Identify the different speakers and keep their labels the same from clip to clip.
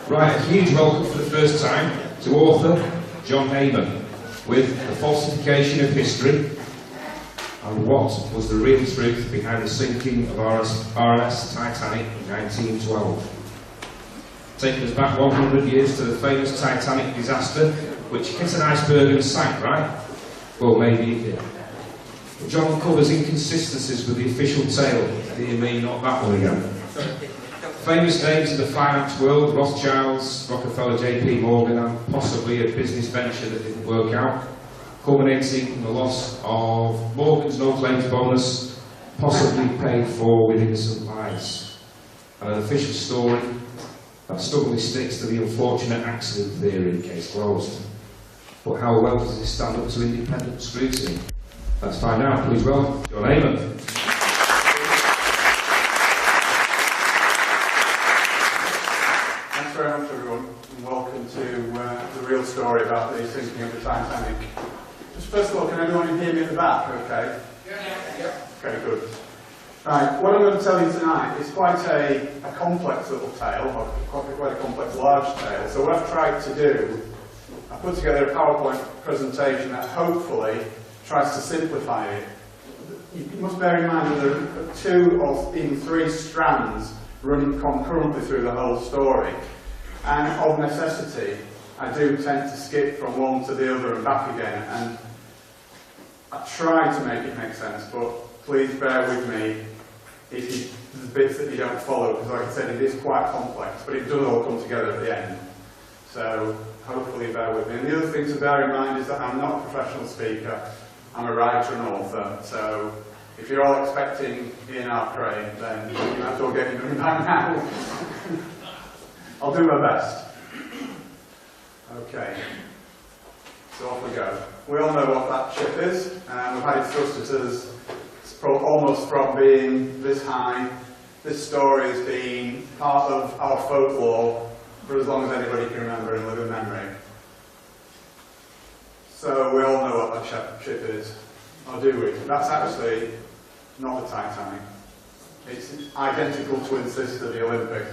Speaker 1: Right, a huge welcome for the first time to author John Heyman with The Falsification of History and What Was the Real Truth Behind the Sinking of RMS Titanic in 1912. Taking us back 100 years to the famous Titanic disaster, which hit an iceberg and sank, right? Well, maybe it did. But John covers inconsistencies with the official tale. Dear me, not that one again. Famous names in the finance world, Rothschilds, Rockefeller, JP Morgan, and possibly a business venture that didn't work out, culminating in the loss of Morgan's no-claims bonus, possibly paid for with innocent lives. And an official story that stubbornly sticks to the unfortunate accident theory, case closed. But how well does it stand up to independent scrutiny? Let's find out. Please welcome John Heyman.
Speaker 2: Thanks very much, everyone, and welcome to the real story about the sinking of the Titanic. Just first of all, can everyone hear me at the back? Okay. Yeah. Okay, good. Right, what I'm going to tell you tonight is quite a complex little tale, or quite a complex large tale. So what I've tried to do, I put together a PowerPoint presentation that hopefully tries to simplify it. You must bear in mind that there are 2 or even 3 strands running concurrently through the whole story. And of necessity, I do tend to skip from one to the other and back again. And I try to make it make sense, but please bear with me if there's bits that you don't follow, because like I said, it is quite complex, but it does all come together at the end. So hopefully bear with me. And the other thing to bear in mind is that I'm not a professional speaker. I'm a writer and author, so if you're all expecting Ian R. Craig, then you might as well get your money back now. I'll do my best. Okay, so off we go. We all know what that ship is, and we've had it thrusted almost from being this high. This story has been part of our folklore for as long as anybody can remember and live in memory. So we all know what that ship is, or do we? That's actually not the Titanic. It's identical twin sister, the Olympic.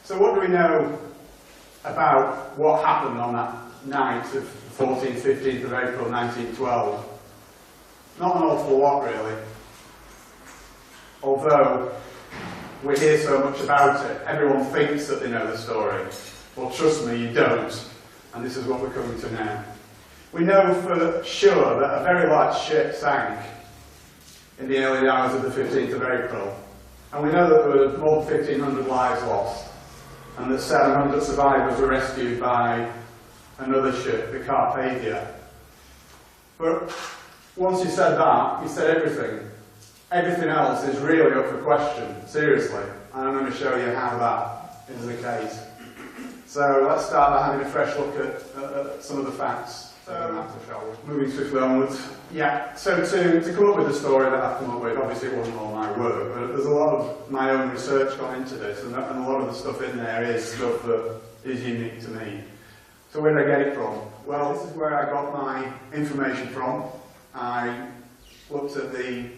Speaker 2: So what do we know about what happened on that night of 14th, 15th of April 1912? Not an awful lot, really. Although we hear so much about it, everyone thinks that they know the story. Well, trust me, you don't. And this is what we're coming to now. We know for sure that a very large ship sank in the early hours of the 15th of April. And we know that there were more than 1,500 lives lost, and that 700 survivors were rescued by another ship, the Carpathia. But once you said that, you said everything. Everything else is really up for question, seriously. And I'm going to show you how that is the case. So let's start by having a fresh look at some of the facts. Moving swiftly onwards. Yeah, so to come up with the story that I've come up with, obviously it wasn't all my work, but there's a lot of my own research gone into this, and a lot of the stuff in there is stuff that is unique to me. So where did I get it from? Well, this is where I got my information from. I looked at the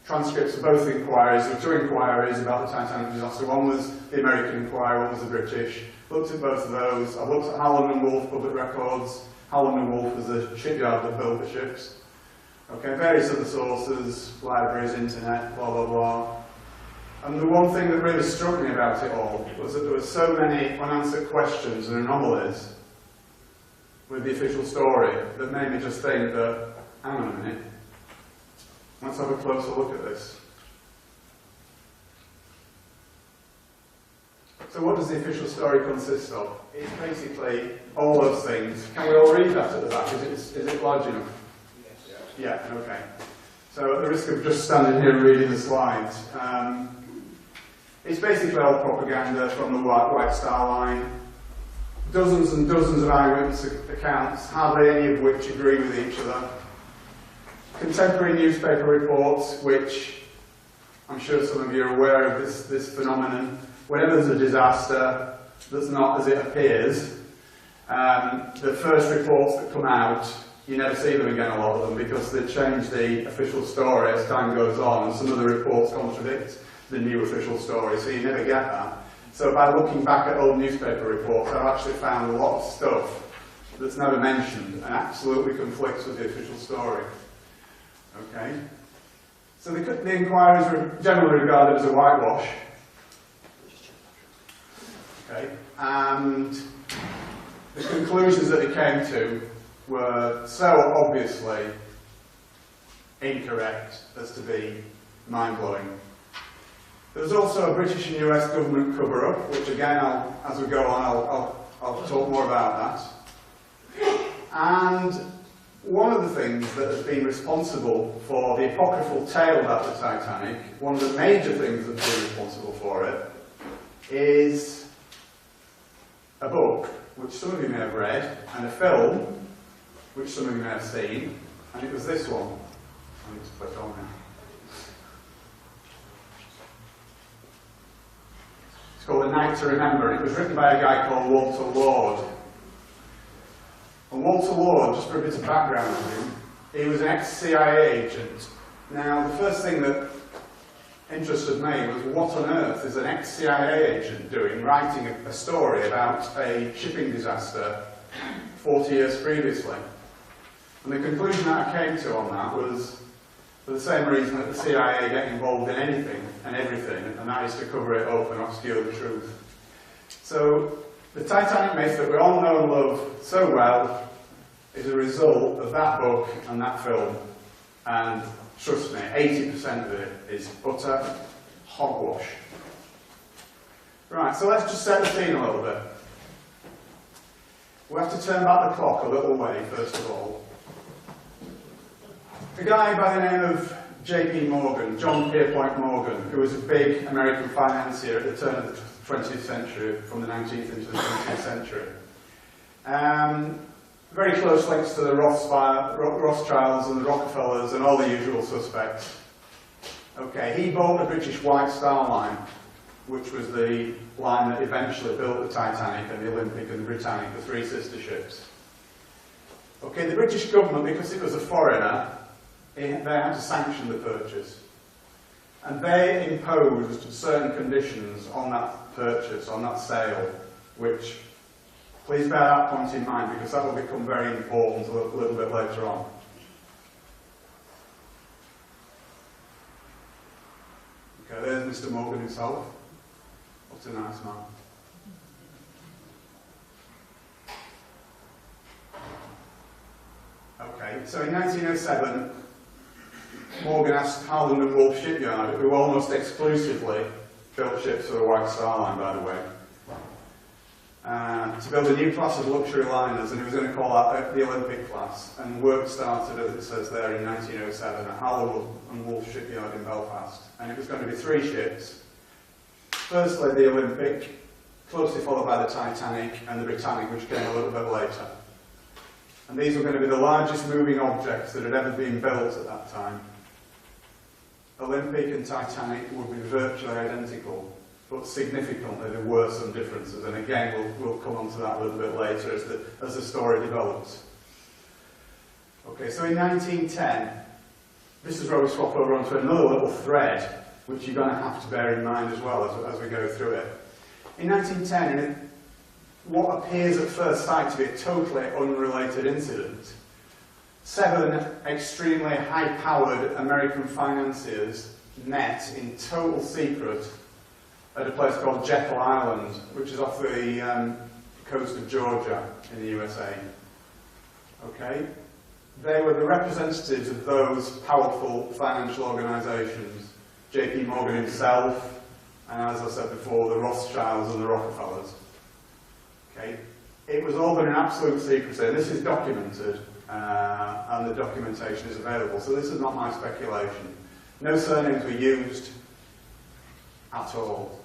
Speaker 2: transcripts of both inquiries. There were 2 inquiries about the Titanic disaster. One was the American inquiry, one was the British. Looked at both of those. I looked at Howland and Wolff public records. Howland and Wolff was the shipyard that built the ships. Okay, various other sources, libraries, internet, blah, blah, blah. And the one thing that really struck me about it all was that there were so many unanswered questions and anomalies with the official story that made me just think that, hang on a minute, let's have a closer look at this. So what does the official story consist of? It's basically all those things. Can we all read that at the back? Is it large enough? Yes. Yeah, okay. So at the risk of just standing here and reading the slides, it's basically all propaganda from the White Star Line. Dozens and dozens of eyewitness accounts, hardly any of which agree with each other. Contemporary newspaper reports, which I'm sure some of you are aware of this phenomenon. Whenever there's a disaster that's not as it appears, the first reports that come out you never see them again, a lot of them, because they change the official story as time goes on, and some of the reports contradict the new official story, so you never get that. So by looking back at old newspaper reports, I've actually found a lot of stuff that's never mentioned and absolutely conflicts with the official story. Okay? So the inquiries were generally regarded as a whitewash. Okay? And the conclusions that they came to were so obviously incorrect as to be mind-blowing. There was also a British and US government cover-up, which again, as we go on, I'll talk more about that. And one of the things that has been responsible for the apocryphal tale about the Titanic, one of the major things that's been responsible for it, is a book, which some of you may have read, and a film, which some of you may have seen, and it was this one. I need to click on now. It's called A Night to Remember. It was written by a guy called Walter Lord. And Walter Lord, just for a bit of background on him, he was an ex-CIA agent. Now, the first thing that interested me was what on earth is an ex-CIA agent doing writing a story about a shipping disaster 40 years previously. And the conclusion that I came to on that was for the same reason that the CIA get involved in anything and everything, and that is to cover it up and obscure the truth. So, the Titanic myth that we all know and love so well is a result of that book and that film. And trust me, 80% of it is utter hogwash. Right, so let's just set the scene a little bit. We have to turn back the clock a little way, first of all. A guy by the name of J.P. Morgan, John Pierpont Morgan, who was a big American financier at the turn of the 20th century, from the 19th into the 20th century. Very close links to the Rothschilds and the Rockefellers and all the usual suspects. Okay, he bought the British White Star Line, which was the line that eventually built the Titanic and the Olympic and the Britannic, the three sister ships. Okay, the British government, because it was a foreigner, they had to sanction the purchase. And they imposed certain conditions on that purchase, on that sale, which, please bear that point in mind, because that will become very important a little bit later on. Okay, there's Mr. Morgan himself. What a nice man. Okay, so in 1907, Morgan asked Harland and Wolff Shipyard, who almost exclusively built ships for the White Star Line, by the way, to build a new class of luxury liners, and he was going to call that the Olympic class. And work started, as it says there, in 1907 at Harland and Wolff Shipyard in Belfast. And it was going to be three ships. Firstly, the Olympic, closely followed by the Titanic and the Britannic, which came a little bit later. And these were going to be the largest moving objects that had ever been built at that time. Olympic and Titanic would be virtually identical, but significantly there were some differences. And again, we'll come on to that a little bit later as the story develops. Okay, so in 1910, this is where we swap over onto another little thread, which you're going to have to bear in mind as well as we go through it. In 1910, in what appears at first sight to be a totally unrelated incident, 7 extremely high-powered American financiers met in total secret at a place called Jekyll Island, which is off the coast of Georgia in the USA. Okay? They were the representatives of those powerful financial organisations, J.P. Morgan himself, and as I said before, the Rothschilds and the Rockefellers. Okay? It was all done in absolute secrecy, and this is documented, and the documentation is available, so this is not my speculation. No surnames were used at all.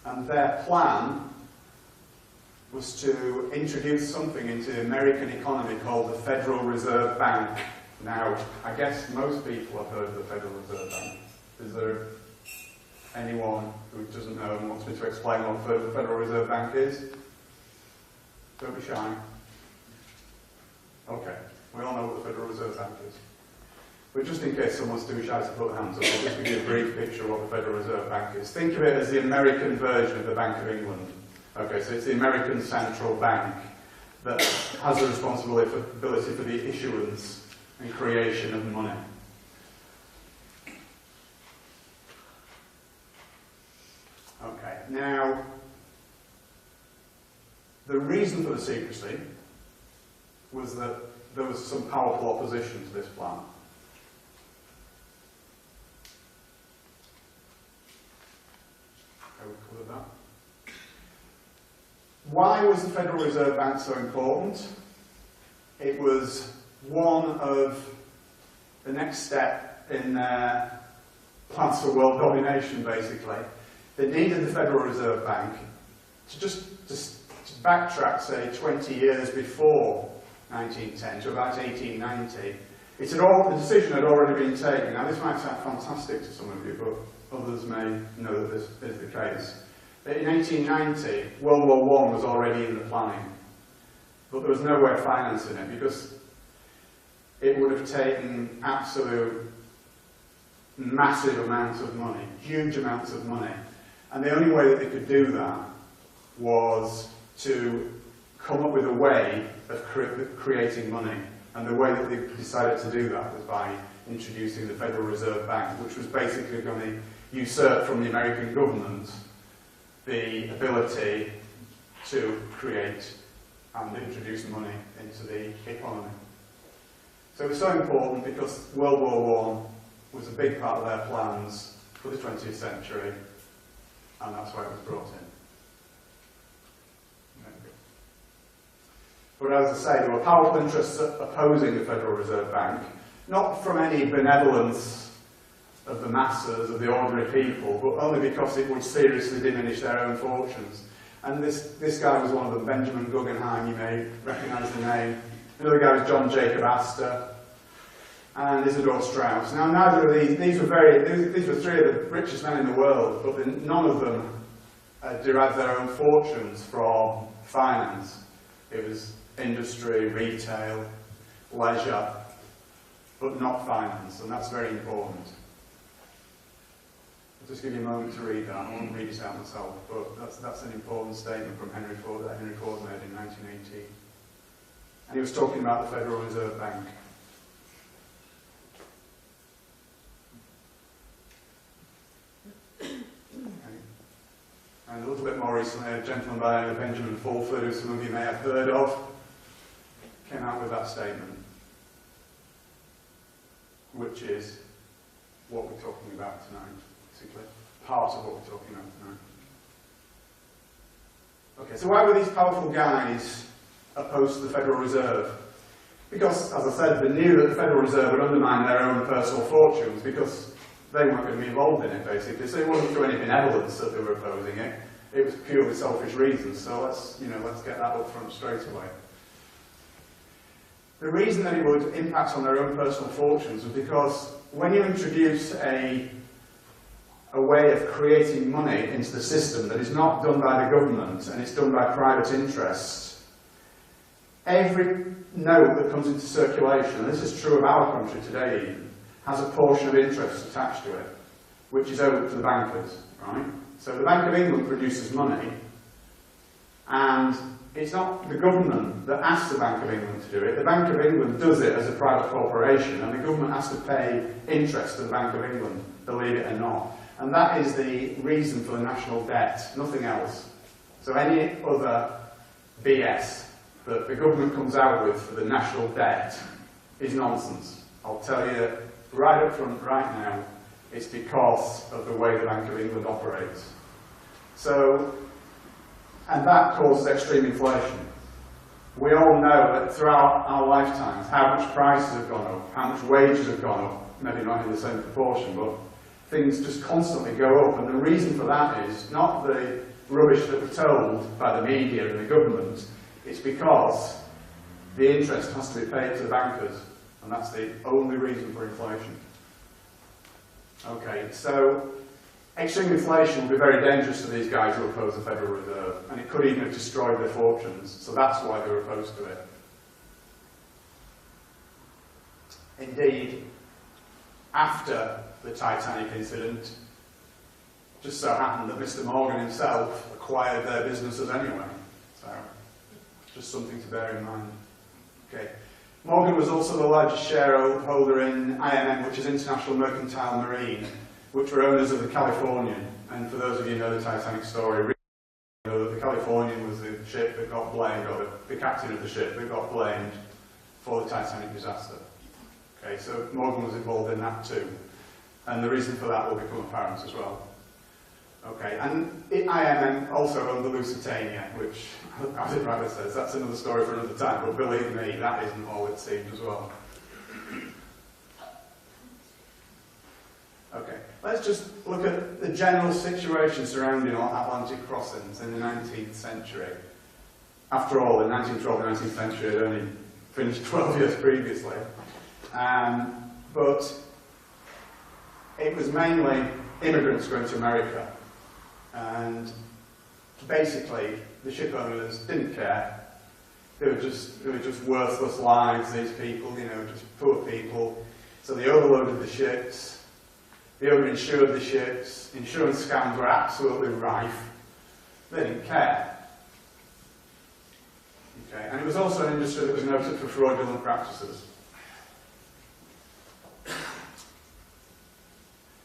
Speaker 2: And their plan was to introduce something into the American economy called the Federal Reserve Bank. Now, I guess most people have heard of the Federal Reserve Bank. Is there anyone who doesn't know and wants me to explain what the Federal Reserve Bank is? Don't be shy. Okay. We all know what the Federal Reserve Bank is. But just in case someone's too shy to put hands up, I'll just give you a brief picture of what the Federal Reserve Bank is. Think of it as the American version of the Bank of England. Okay, so it's the American central bank that has the responsibility for the issuance and creation of money. Okay, now, the reason for the secrecy was that there was some powerful opposition to this plan. Okay, we covered that. Why was the Federal Reserve Bank so important? It was one of the next step in their plans for world domination, basically. They needed the Federal Reserve Bank to just backtrack, say, 20 years before 1910 to about 1890. The decision had already been taken. Now, this might sound fantastic to some of you, but others may know that this is the case. In 1890, World War I was already in the planning, but there was no way of financing it because it would have taken absolute massive amounts of money, huge amounts of money. And the only way that they could do that was to come up with a way of creating money. And the way that they decided to do that was by introducing the Federal Reserve Bank, which was basically going to usurp from the American government the ability to create and introduce money into the economy. So it was so important because World War I was a big part of their plans for the 20th century, and that's why it was brought in. But as I say, there were powerful interests opposing the Federal Reserve Bank, not from any benevolence of the masses, of the ordinary people, but only because it would seriously diminish their own fortunes. And this guy was one of them, Benjamin Guggenheim, you may recognise the name. Another guy was John Jacob Astor, and Isidor Straus. Now, neither of these were three of the richest men in the world, but none of them derived their own fortunes from finance. It was industry, retail, leisure, but not finance, and that's very important. I'll just give you a moment to read that. I won't read it out myself, but that's an important statement from Henry Ford that Henry Ford made in 1918. And he was talking about the Federal Reserve Bank. And a little bit more recently, a gentleman by the name of Benjamin Fulford, who some of you may have heard of, came out with that statement, which is what we're talking about tonight, basically. Part of what we're talking about tonight. Okay, so why were these powerful guys opposed to the Federal Reserve? Because, as I said, they knew that the Federal Reserve would undermine their own personal fortunes because they weren't going to be involved in it, basically. So it wasn't through any benevolence that they were opposing it. It was purely selfish reasons. So let's get that up front straight away. The reason that it would impact on their own personal fortunes was because when you introduce a way of creating money into the system that is not done by the government and it's done by private interests, every note that comes into circulation, and this is true of our country today even, has a portion of interest attached to it, which is owed to the bankers, right? So the Bank of England produces money, and it's not the government that asks the Bank of England to do it. The Bank of England does it as a private corporation, and the government has to pay interest to the Bank of England, believe it or not. And that is the reason for the national debt, nothing else. So any other BS that the government comes out with for the national debt is nonsense. I'll tell you right up front, right now, it's because of the way the Bank of England operates. So, and that causes extreme inflation. We all know that throughout our lifetimes how much prices have gone up, how much wages have gone up, maybe not in the same proportion, but things just constantly go up. And the reason for that is not the rubbish that we're told by the media and the government, it's because the interest has to be paid to the bankers. And that's the only reason for inflation. Okay, so extreme inflation will be very dangerous to these guys who oppose the Federal Reserve, and it could even have destroyed their fortunes. So that's why they were opposed to it. Indeed, after the Titanic incident, just so happened that Mr. Morgan himself acquired their businesses anyway. So, just something to bear in mind. Okay. Morgan was also the largest shareholder in IMM, which is International Mercantile Marine, which were owners of the Californian. And for those of you who know the Titanic story, you know that the Californian was the ship that got blamed, or the captain of the ship that got blamed for the Titanic disaster. Okay, so Morgan was involved in that too. And the reason for that will become apparent as well. Okay, and IMM also owned the Lusitania, which, as it rightly says, that's another story for another time, but believe me, that isn't all it seemed as well. Okay, let's just look at the general situation surrounding Atlantic crossings in the 19th century. After all, the 1912 and 19th century had only finished 12 years previously. But it was mainly immigrants going to America. And basically, the ship owners didn't care. They were just worthless lives, these people, you know, just poor people. So they overloaded the ships, they overinsured the ships, insurance scams were absolutely rife. They didn't care. Okay, and it was also an industry that was noted for fraudulent practices.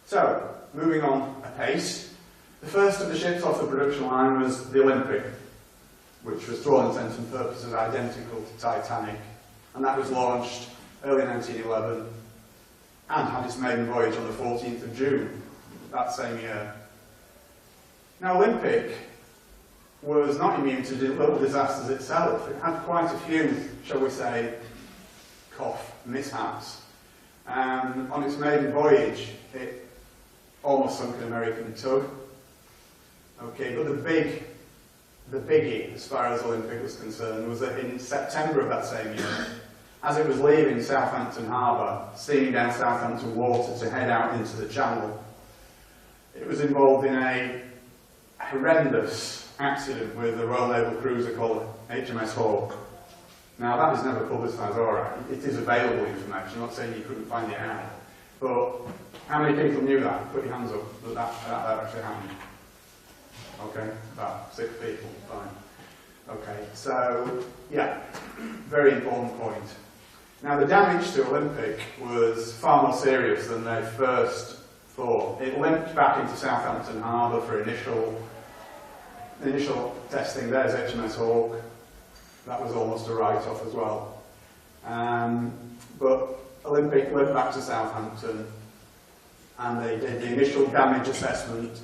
Speaker 2: So, moving on apace. The first of the ships off the production line was the Olympic, which was, to all intents and purposes, identical to Titanic, and that was launched early 1911 and had its maiden voyage on the 14th of June that same year. Now, Olympic was not immune to little disasters itself. It had quite a few, shall we say, mishaps. On its maiden voyage, it almost sunk an American tug. Okay, but the biggie, as far as Olympic was concerned, was that in September of that same year, as it was leaving Southampton Harbour, steaming down Southampton water to head out into the Channel, it was involved in a horrendous accident with a Royal Naval cruiser called HMS Hawke. Now, that was never publicised, alright. It is available information, I'm not saying you couldn't find it out. But how many people knew that? Put your hands up that actually happened. Okay, about 6 people, fine. Okay, so, yeah, very important point. Now, the damage to Olympic was far more serious than they first thought. It limped back into Southampton Harbour for initial testing. There's HMS Hawke. That was almost a write-off as well. But Olympic went back to Southampton and they did the initial damage assessment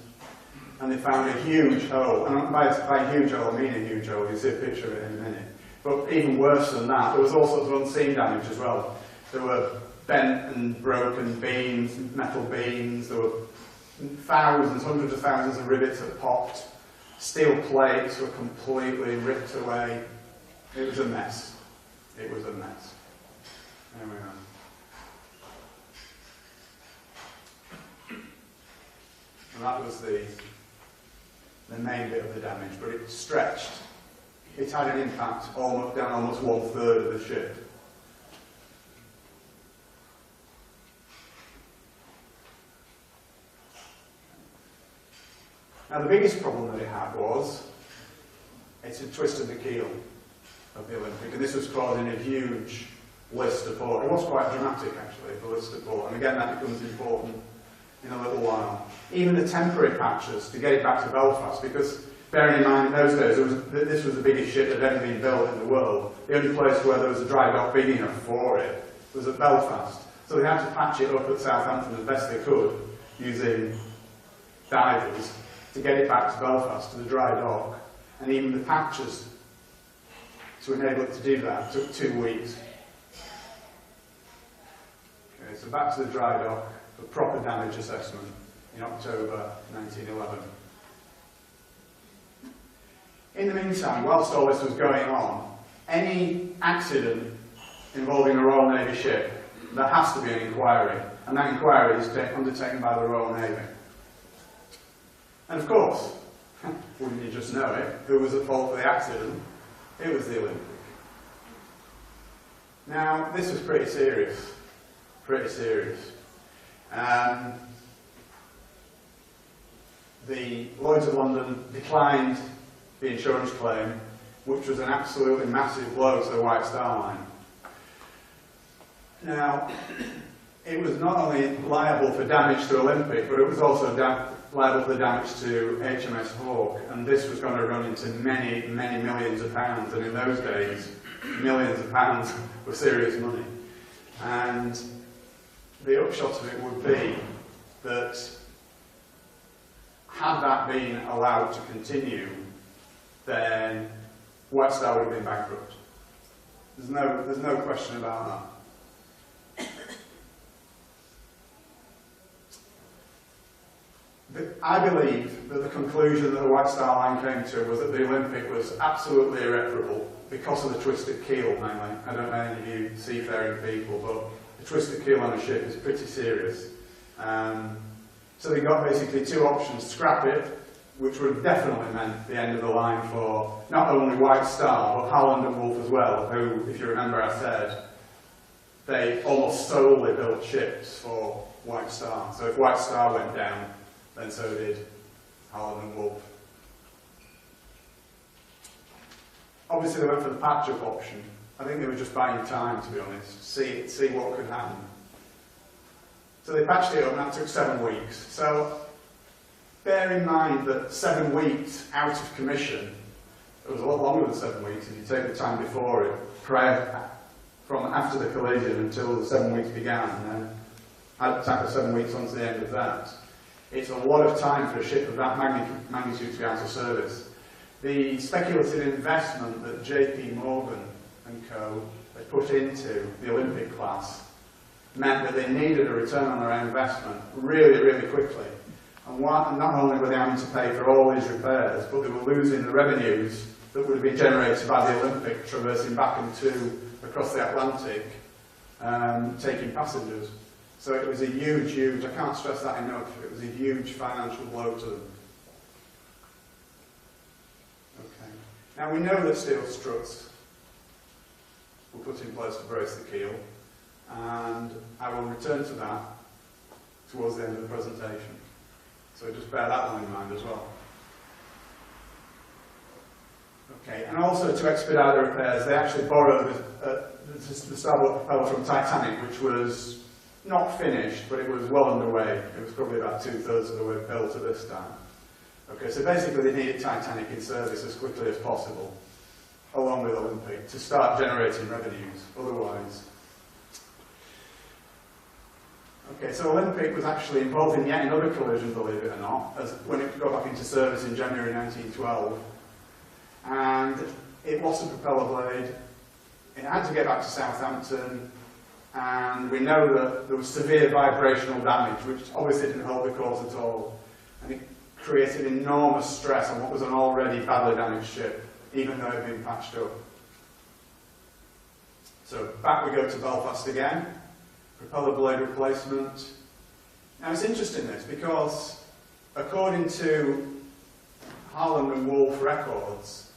Speaker 2: and they found a huge hole. And by a huge hole, I mean a huge hole. You'll see a picture of it in a minute. But even worse than that, there was all sorts of unseen damage as well. There were bent and broken beams, metal beams. There were thousands, hundreds of thousands of rivets that popped. Steel plates were completely ripped away. It was a mess. It was a mess. There we are. And that was the main bit of the damage, but it stretched. It had an impact down almost 1/3 of the ship. Now the biggest problem that it had was it had twisted the keel of the Olympic, and this was causing a huge list of port. It was quite dramatic actually, the list of port, and again that becomes important in a little while. Even the temporary patches to get it back to Belfast, because bearing in mind in those days this was the biggest ship that had ever been built in the world. The only place where there was a dry dock big enough for it was at Belfast. So they had to patch it up at Southampton as best they could using divers to get it back to Belfast, to the dry dock. And even the patches to enable it to do that took 2 weeks. Okay, so back to the dry dock for proper damage assessment in October 1911. In the meantime, whilst all this was going on, any accident involving a Royal Navy ship, there has to be an inquiry, and that inquiry is undertaken by the Royal Navy. And of course, wouldn't you just know it, who was at fault for the accident? It was the Olympic. Now, this was pretty serious. pretty serious. The Lloyd's of London declined the insurance claim, which was an absolutely massive blow to the White Star Line. Now, it was not only liable for damage to Olympic, but it was also liable for damage to HMS Hawke, and this was going to run into many, many millions of pounds, and in those days, millions of pounds were serious money. And the upshot of it would be that had that been allowed to continue, then White Star would have been bankrupt. There's no question about that. I believe that the conclusion that the White Star Line came to was that the Olympic was absolutely irreparable because of the twisted keel, mainly. I don't know any of you seafaring people, but the twisted keel on a ship is pretty serious. So they got basically two options: scrap it, which would have definitely meant the end of the line for not only White Star, but Howland and Wolff as well, who, if you remember I said, they almost solely built ships for White Star. So if White Star went down, then so did Howland and Wolff. Obviously they went for the patch-up option. I think they were just buying time, to be honest, see what could happen. So they patched it up, and that took 7 weeks. So bear in mind that 7 weeks out of commission, it was a lot longer than 7 weeks if you take the time before it, from after the collision until the 7 weeks began, and then add tack 7 weeks onto the end of that. It's a lot of time for a ship of that magnitude to go out of service. The speculative investment that JP Morgan and co. had put into the Olympic class meant that they needed a return on their investment really, really quickly. And not only were they having to pay for all these repairs, but they were losing the revenues that would have been generated by the Olympic traversing back across the Atlantic, taking passengers. So it was a huge, I can't stress that enough, it was a huge financial blow to them. Okay. Now we know that steel struts were put in place to brace the keel, and I will return to that towards the end of the presentation. So just bear that one in mind as well. Okay, and also to expedite the repairs, they actually borrowed the starboard propeller from Titanic, which was not finished, but it was well underway. It was probably about 2/3 of the way built at this time. Okay, so basically they needed Titanic in service as quickly as possible, along with Olympic, to start generating revenues. Otherwise. Okay, so Olympic was actually involved in yet another collision, believe it or not, when it got back into service in January 1912. And it lost a propeller blade. It had to get back to Southampton. And we know that there was severe vibrational damage, which obviously didn't hold the course at all. And it created enormous stress on what was an already badly damaged ship, even though it had been patched up. So back we go to Belfast again. Propeller blade replacement. Now it's interesting this, because according to Howland and Wolff records,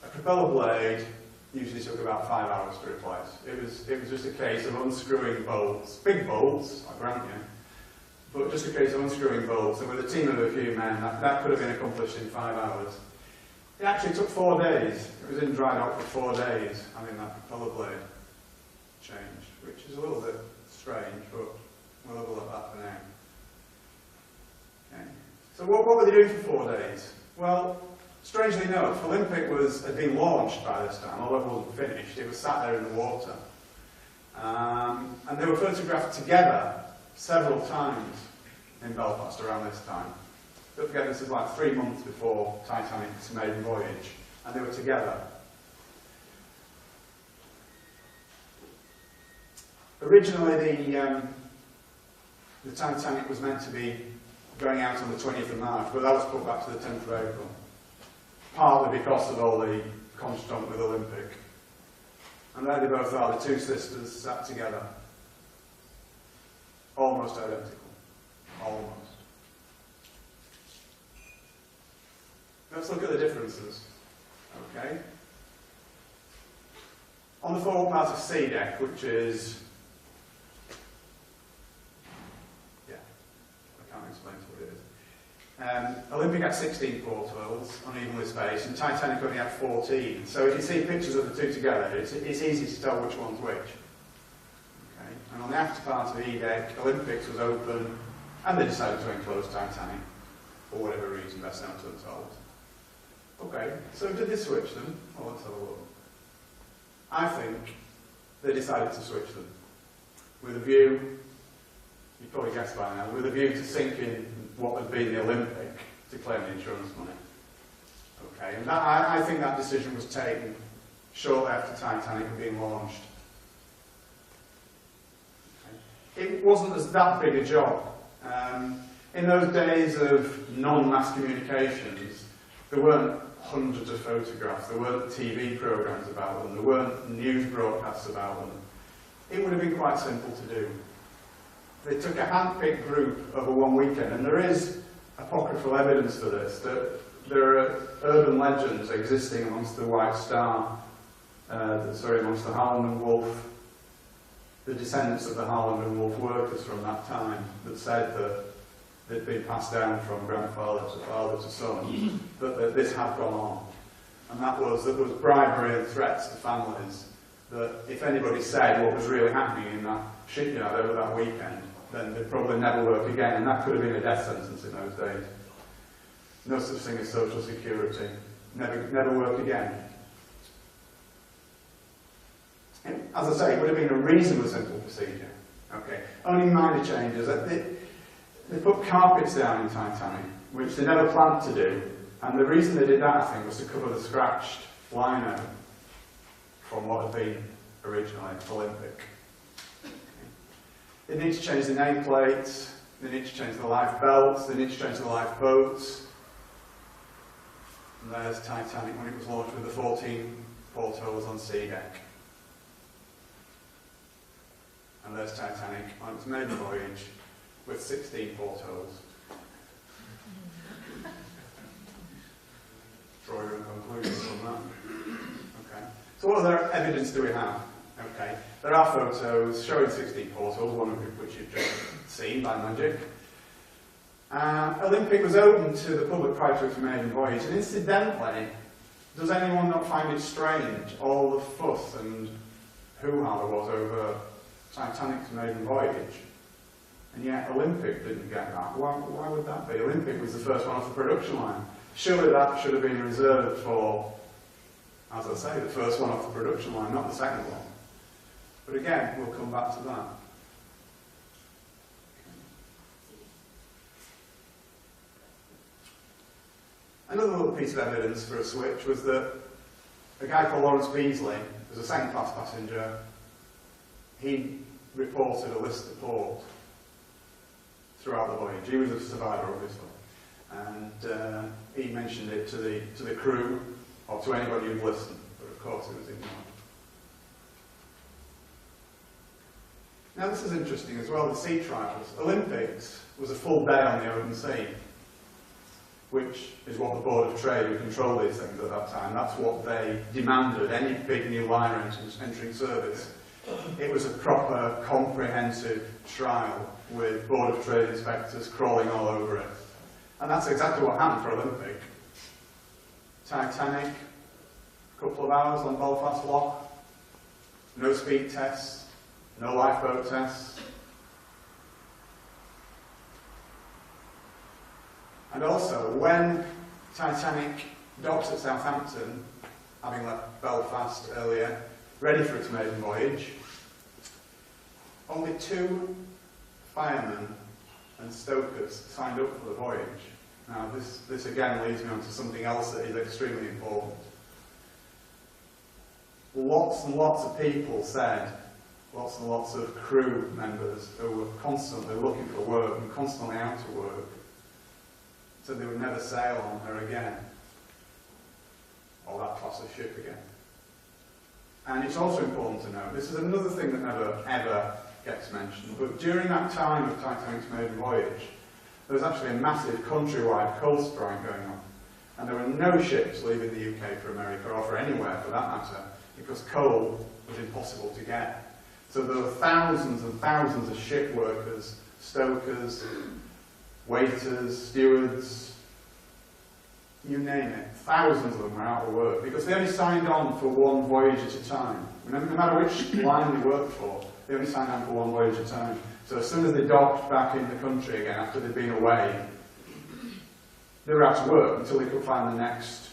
Speaker 2: a propeller blade usually took about 5 hours to replace. It was just a case of unscrewing bolts, big bolts, I grant you, but just a case of unscrewing bolts, and with a team of a few men, that could have been accomplished in 5 hours. It actually took 4 days. It was in dry dock for 4 days, having that propeller blade changed, which is a little bit strange, but we'll have a look at that for now. Okay. So what were they doing for 4 days? Well, strangely enough, Olympic had been launched by this time, although it wasn't finished. It was sat there in the water. And they were photographed together several times in Belfast around this time. Don't forget, this is like 3 months before Titanic's maiden voyage, and they were together. Originally, the Titanic was meant to be going out on the 20th of March, but that was put back to the 10th of April. Partly because of all the contretemps with Olympic. And there they both are, the two sisters sat together. Almost identical. Almost. Let's look at the differences. Okay. On the forward part of C deck, which is Olympic had 16 portholes, unevenly spaced, and Titanic only had 14. So if you see pictures of the two together, it's easy to tell which one's which. Okay. And on the after part of the E-deck, Olympics was open, and they decided to enclose Titanic, for whatever reason, best known to themselves. Okay, so did they switch them? Well, let's have a look. I think they decided to switch them, with a view, you probably guessed by now, with a view to sinking what had been the Olympic to claim the insurance money. Okay, and that, I think that decision was taken shortly after Titanic had been launched. Okay. It wasn't as that big a job. In those days of non-mass communications, there weren't hundreds of photographs, there weren't TV programmes about them, there weren't news broadcasts about them. It would have been quite simple to do. They took a hand-picked group over one weekend, and there is apocryphal evidence for this, that there are urban legends existing amongst the White Star, amongst the Harland and Wolff, the descendants of the Harland and Wolff workers from that time, that said that they'd been passed down from grandfather to father to son, that this had gone on. And that was that there was bribery and threats to families, that if anybody said what was really happening in that shipyard over that weekend, then they'd probably never work again, and that could have been a death sentence in those days. No such thing as social security. Never work again. And as I say, it would have been a reasonably simple procedure. Okay. Only minor changes. They put carpets down in Titanic, which they never planned to do, and the reason they did that, I think, was to cover the scratched lino from what had been originally Olympic. They need to change the nameplates, they need to change the life belts, they need to change the life boats. And there's Titanic when it was launched with the 14 portholes on sea deck. And there's Titanic on its maiden voyage with 16 portholes. Draw your own conclusions from that. Okay. So what other evidence do we have? Okay. There are photos showing 16 portholes, one of which you've just seen by magic. Olympic was open to the public prior to its maiden voyage, and incidentally, does anyone not find it strange, all the fuss and hoo-ha there was over Titanic's maiden voyage? And yet Olympic didn't get that. Why would that be? Olympic was the first one off the production line. Surely that should have been reserved for, as I say, the first one off the production line, not the second one. But again, we'll come back to that. Another little piece of evidence for a switch was that a guy called Lawrence Beasley was a second-class passenger. He reported a list of port throughout the voyage. He was a survivor, obviously, and he mentioned it to the crew or to anybody who'd listened. But of course, it was ignored. Now, this is interesting as well. The sea trials. Olympics was a full day on the open sea, which is what the Board of Trade, who controlled these things at that time, that's what they demanded, any big new liner entering service. It was a proper, comprehensive trial with Board of Trade inspectors crawling all over it. And that's exactly what happened for Olympic. Titanic, a couple of hours on Belfast Lock, no speed tests, no lifeboat tests. And also, when Titanic docked at Southampton, having left Belfast earlier, ready for its maiden voyage, only 2 firemen and stokers signed up for the voyage. Now, this again leads me on to something else that is extremely important. Lots and lots of people said, lots and lots of crew members who were constantly looking for work and constantly out of work, said they would never sail on her again, or that class of ship again. And it's also important to note, this is another thing that never ever gets mentioned, but during that time of Titanic's maiden voyage, there was actually a massive countrywide coal strike going on, and there were no ships leaving the UK for America, or for anywhere for that matter, because coal was impossible to get. So there were thousands and thousands of ship workers, stokers, waiters, stewards, you name it, thousands of them were out of work because they only signed on for one voyage at a time. No matter which line they worked for, they only signed on for one voyage at a time. So as soon as they docked back in the country again after they'd been away, they were out of work until they could find the next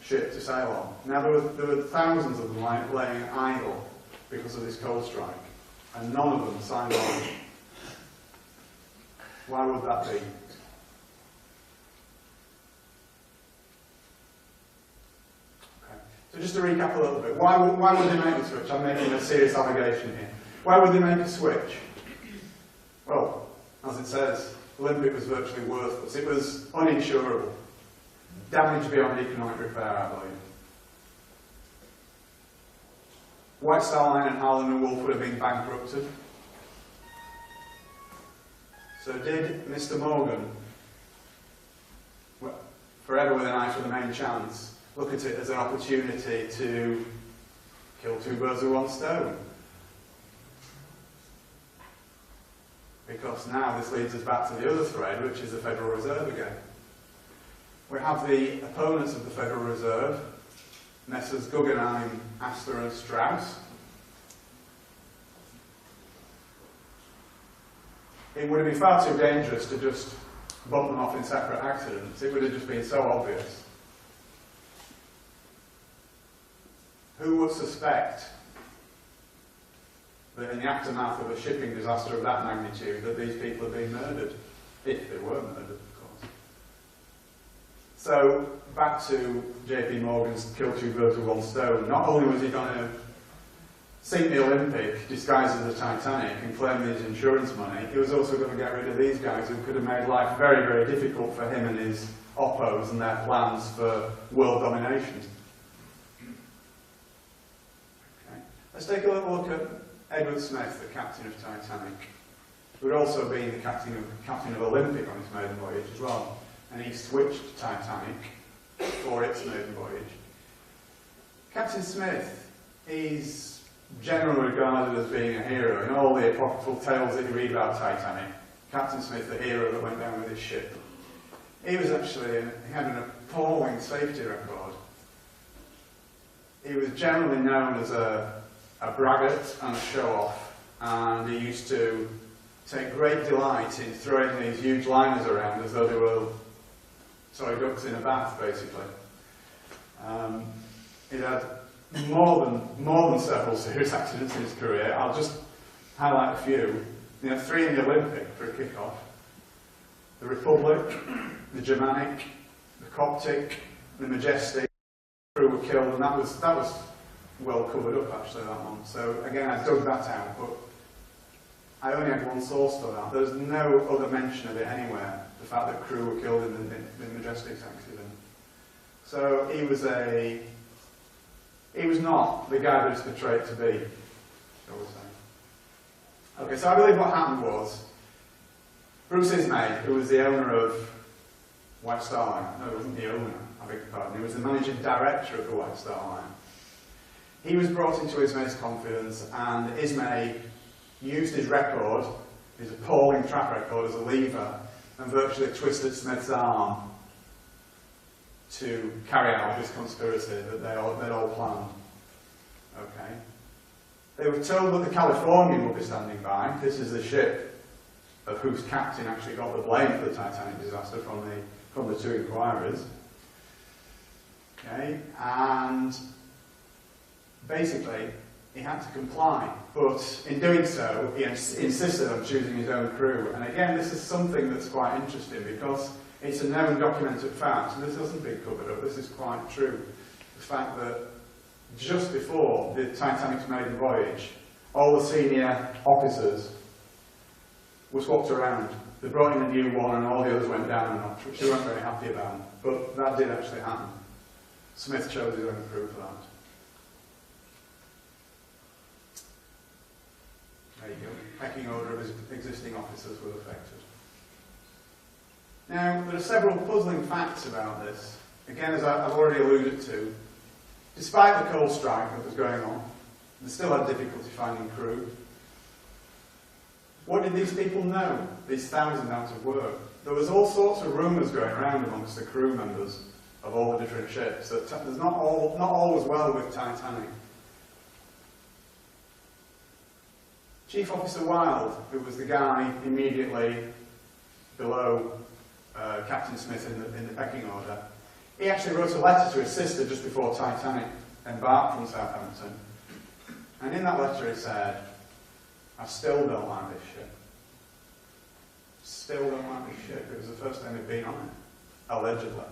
Speaker 2: ship to sail on. Now there were thousands of them laying idle because of this coal strike, and none of them signed on. Why would that be? So just to recap a little bit, why would they make the switch? I'm making a serious allegation here. Why would they make a switch? Well, as it says, Olympic was virtually worthless. It was uninsurable. Damage beyond economic repair, I believe. White Star Line and Harland and Wolff would have been bankrupted. So did Mr. Morgan, well, forever with an eye for the main chance, look at it as an opportunity to kill two birds with one stone? Because now this leads us back to the other thread, which is the Federal Reserve again. We have the opponents of the Federal Reserve, Messrs. Guggenheim, Astor and Strauss. It would have been far too dangerous to just bump them off in separate accidents. It would have just been so obvious. Who would suspect that in the aftermath of a shipping disaster of that magnitude that these people have been murdered? If they were murdered, of course. So, back to JP Morgan's kill two birds with one stone. Not only was he going to sink the Olympic, disguised as the Titanic, and claim his insurance money, he was also going to get rid of these guys who could have made life very, very difficult for him and his oppos and their plans for world domination. Okay. Let's take a little look at Edward Smith, the captain of Titanic, who had also been the captain of Olympic on his maiden voyage as well. And he switched to Titanic for its maiden voyage. Captain Smith is generally regarded as being a hero. In all the apocryphal tales that you read about Titanic, Captain Smith, the hero that went down with his ship. He was actually, he had an appalling safety record. He was generally known as a braggart and a show-off, and he used to take great delight in throwing these huge liners around as though they were ducks in a bath, basically. He had more than several serious accidents in his career. I'll just highlight a few. You know, 3 in the Olympic for a kick-off. The Republic, the Germanic, the Coptic, the Majestic. The crew were killed, and that was well covered up actually, that one. So again, I dug that out, but I only had one source for that. There's no other mention of it anywhere. The fact that crew were killed in the Majestic's accident. So he was not the guy that he's portrayed to be, shall we say. Okay, so I believe what happened was, Bruce Ismay, who was the owner of White Star Line, no, he wasn't the owner, I beg your pardon, he was the managing director of the White Star Line. He was brought into Ismay's confidence, and Ismay used his record, his appalling track record, as a lever, and virtually twisted Smith's arm to carry out this conspiracy that they'd all planned. Okay. They were told that the Californian would be standing by. This is the ship of whose captain actually got the blame for the Titanic disaster from the 2 inquirers. Okay, and basically he had to comply, but in doing so he insisted on choosing his own crew. And again, this is something that's quite interesting because it's a known documented fact, and this hasn't been covered up, this is quite true. The fact that just before the Titanic's maiden voyage, all the senior officers were swapped around. They brought in a new one and all the others went down a notch, which they weren't very happy about. But that did actually happen. Smith chose his own crew for that. There you go. Pecking order of his existing officers was affected. Now, there are several puzzling facts about this. Again, as I've already alluded to, despite the coal strike that was going on, they still had difficulty finding crew. What did these people know, these thousands out of work? There was all sorts of rumours going around amongst the crew members of all the different ships. That there's not always well with Titanic. Chief Officer Wilde, who was the guy immediately below Captain Smith in the pecking order, he actually wrote a letter to his sister just before Titanic embarked from Southampton. And in that letter he said, "I still don't like this ship. Still don't like this ship." It was the first time he'd been on it, allegedly.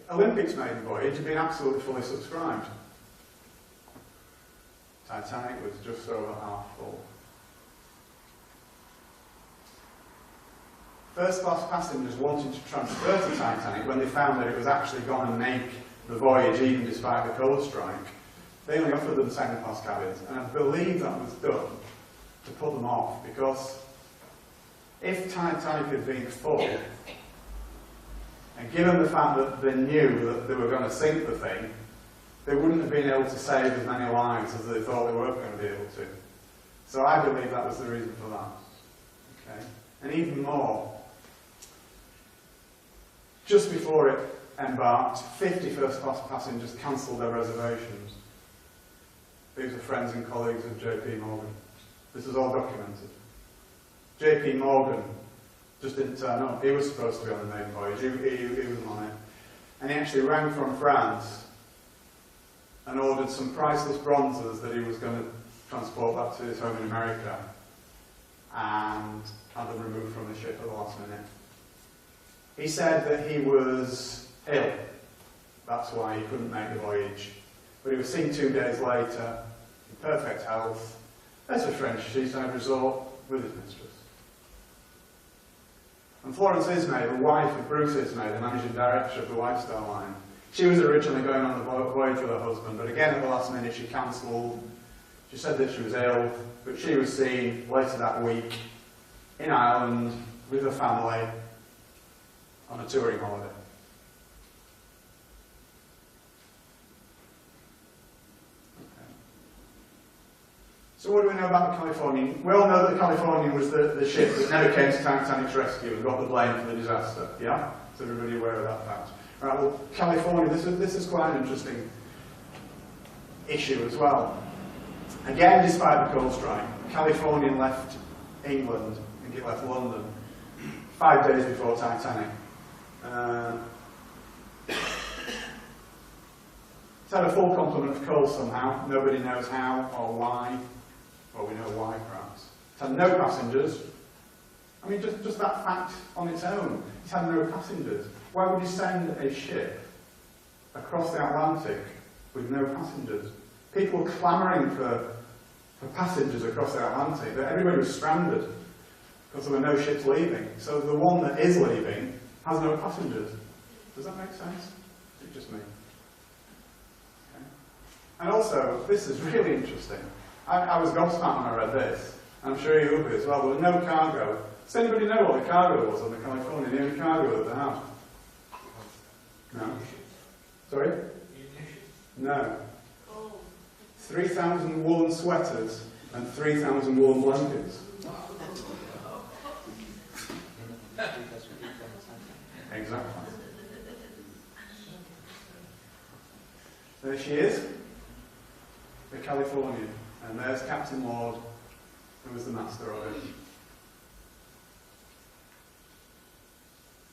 Speaker 2: Olympics maiden voyage had been absolutely fully subscribed. Titanic was just over half full. First class passengers wanted to transfer to Titanic when they found that it was actually going to make the voyage even despite the coal strike. They only offered them second class cabins, and I believe that was done to put them off, because if Titanic had been full, and given the fact that they knew that they were going to sink the thing, they wouldn't have been able to save as many lives as they thought they were going to be able to. So I believe that was the reason for that. Okay? And even more, just before it embarked, 50 first-class passengers cancelled their reservations. These are friends and colleagues of J.P. Morgan. This is all documented. J.P. Morgan just didn't turn up. He was supposed to be on the main voyage. He wasn't on it. And he actually rang from France and ordered some priceless bronzes that he was going to transport back to his home in America, and had them removed from the ship at the last minute. He said that he was ill. That's why he couldn't make the voyage. But he was seen 2 days later, in perfect health, at a French seaside resort with his mistress. And Florence Ismay, the wife of Bruce Ismay, the managing director of the White Star Line, she was originally going on the voyage with her husband, but again at the last minute she cancelled. She said that she was ill, but she was seen later that week in Ireland with her family on a touring holiday. Okay. So what do we know about the Californian? We all know that the Californian was the ship that never came to Titanic's rescue and got the blame for the disaster. Yeah? Is everybody aware of that fact? Right, well, California, this is quite an interesting issue as well. Again, despite the coal strike, Californian left England, I think it left London, 5 days before Titanic. It's had a full complement of coal somehow. Nobody knows how or why. Well, we know why, perhaps. It's had no passengers. I mean, just that fact on its own. It's had no passengers. Why would you send a ship across the Atlantic with no passengers? People were clamouring for passengers across the Atlantic. Everybody was stranded because there were no ships leaving. So the one that is leaving has no passengers. Does that make sense? It's just me. Okay. And also, this is really interesting. I was gobsmacked when I read this. I'm sure you will be as well. There was no cargo. Does anybody know what the cargo was on the California? The only cargo that they had? No. Sorry? No. 3,000 woolen sweaters and 3,000 woolen blankets. Exactly. There she is, the Californian, and there's Captain Lord, who was the master of it.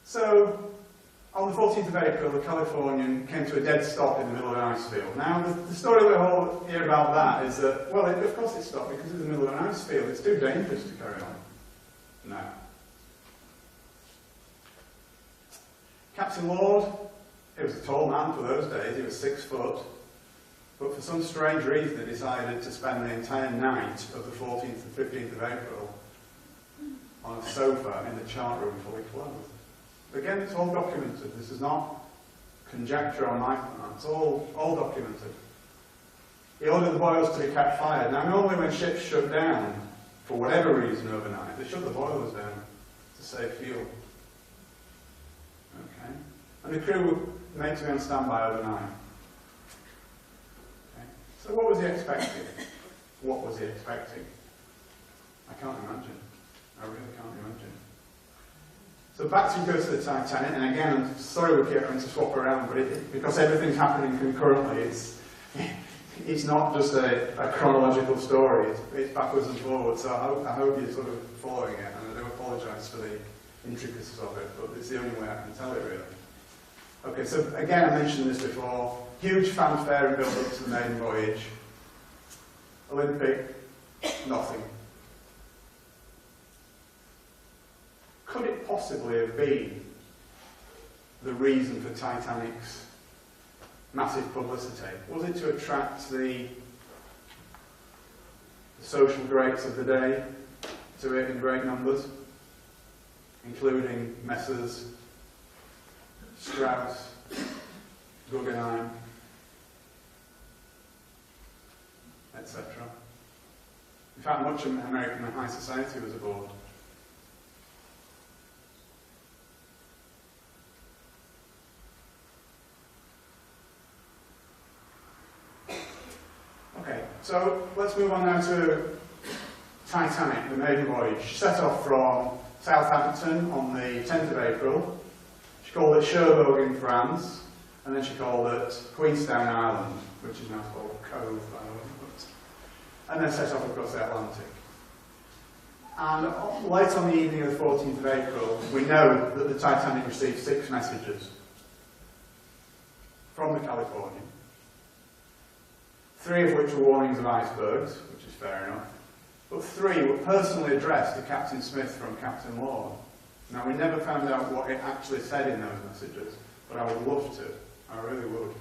Speaker 2: So, on the 14th of April, the Californian came to a dead stop in the middle of an ice field. Now, the story we all hear about that is that, well, of course it stopped because it's in the middle of an ice field. It's too dangerous to carry on. No. Captain Lord, he was a tall man for those days. He was 6 foot. But for some strange reason, he decided to spend the entire night of the 14th and 15th of April on a sofa in the chart room fully clothed. Again, it's all documented. This is not conjecture on my part. It's all documented. He ordered the boilers to be kept fired. Now, normally when ships shut down, for whatever reason overnight, they shut the boilers down to save fuel. Okay? And the crew were made to be on standby overnight. Okay? So what was he expecting? What was he expecting? I can't imagine. I really can't imagine. So back to go to the Titanic, and again, I'm sorry we keep having to swap around, but because everything's happening concurrently, it's not just a chronological story, it's backwards and forwards, so I hope you're sort of following it, and I do apologise for the intricacies of it, but it's the only way I can tell it really. Okay, so again, I mentioned this before, huge fanfare and build-up to the maiden voyage. Olympic, nothing. Could it possibly have been the reason for Titanic's massive publicity? Was it to attract the social greats of the day to it in great numbers, including Messrs. Strauss, Guggenheim, etc. In fact, much of American high society was aboard. Okay, so let's move on now to Titanic, the maiden voyage. She set off from Southampton on the 10th of April. She called it Cherbourg in France, and then she called it Queenstown Island, which is now called Cove, by the way, and then set off across the Atlantic. And late on the evening of the 14th of April, we know that the Titanic received 6 messages from the Californian, 3 of which were warnings of icebergs, which is fair enough, but 3 were personally addressed to Captain Smith from Captain Lord. Now, we never found out what it actually said in those messages, but I would love to. I really would.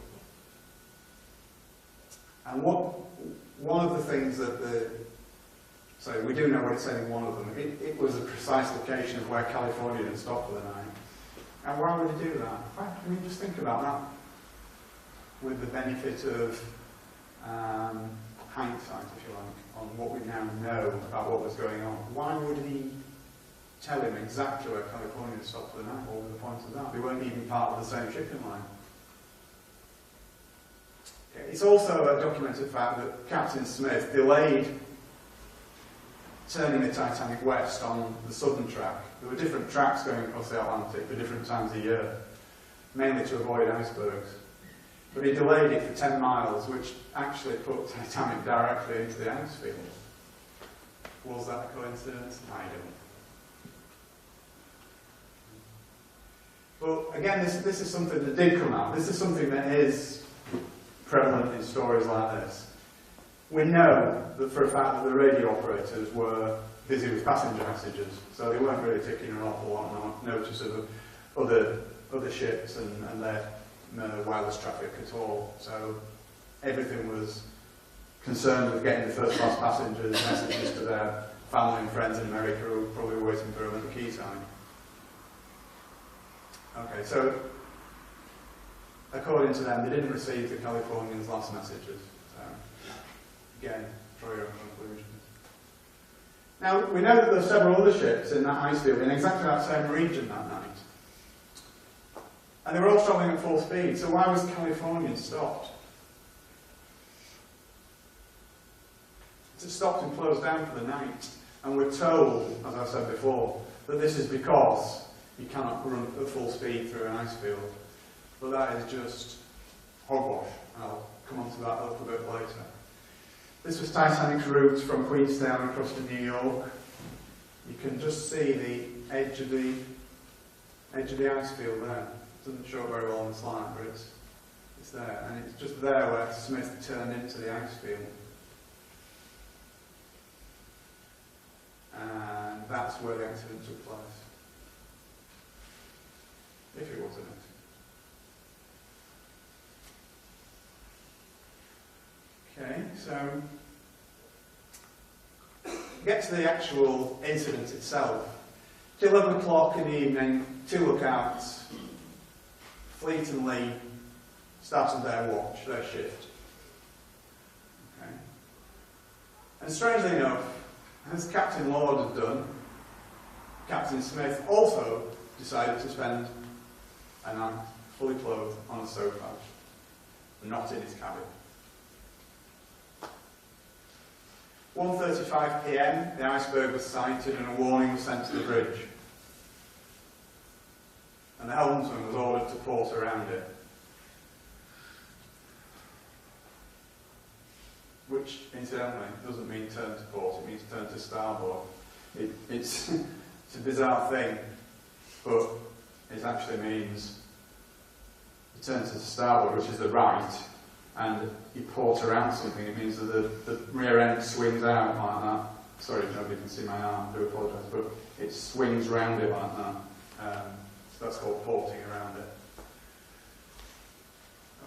Speaker 2: And one of the things that so we do know what it said in one of them. It was a precise location of where California had stopped for the night. And why would it do that? Why can we just think about that with the benefit of hindsight, if you like, on what we now know about what was going on? Why would he tell him exactly where California had stopped for the night? What were the points of that? They weren't even part of the same shipping line. Okay. It's also a documented fact that Captain Smith delayed turning the Titanic west on the southern track. There were different tracks going across the Atlantic for different times of year, mainly to avoid icebergs. But he delayed it for 10 miles, which actually put Titanic directly into the ice field. Was that a coincidence? I don't. But again, this is something that did come out. This is something that is prevalent in stories like this. We know that for a fact that the radio operators were busy with passenger messages, so they weren't really taking an awful lot of notice of other ships and their wireless traffic at all. So everything was concerned with getting the first class passengers messages to their family and friends in America who were probably waiting for them at the quayside. Okay, so according to them, they didn't receive the Californians' last messages. So again, draw your own conclusions. Now, we know that there are several other ships in that ice field in exactly that same region that night. And they were all travelling at full speed, so why was Californian stopped? It stopped and closed down for the night. And we're told, as I said before, that this is because you cannot run at full speed through an ice field. But that is just hogwash. I'll come on to that a little bit later. This was Titanic's route from Queenstown across to New York. You can just see the edge of the ice field there. It doesn't show very well on the slide, but it's there. And it's just there where Smith turned into the ice field. And that's where the accident took place. If it was an accident. Okay, so get to the actual incident itself. It's 11 o'clock in the evening, 2 lookouts, Fleet and Lee started their watch, their shift. Okay. And strangely enough, as Captain Lord had done, Captain Smith also decided to spend a night fully clothed on a sofa, not in his cabin. 1:35 PM, the iceberg was sighted and a warning was sent to the bridge. and the helmsman was ordered to port around it. Which, incidentally, doesn't mean turn to port, it means turn to starboard. It's a bizarre thing, but it actually means you turn to the starboard, which is the right, and you port around something. It means that the rear end swings out like that. Sorry, nobody can see my arm, I do apologise, but it swings round it like that. So that's called porting around it.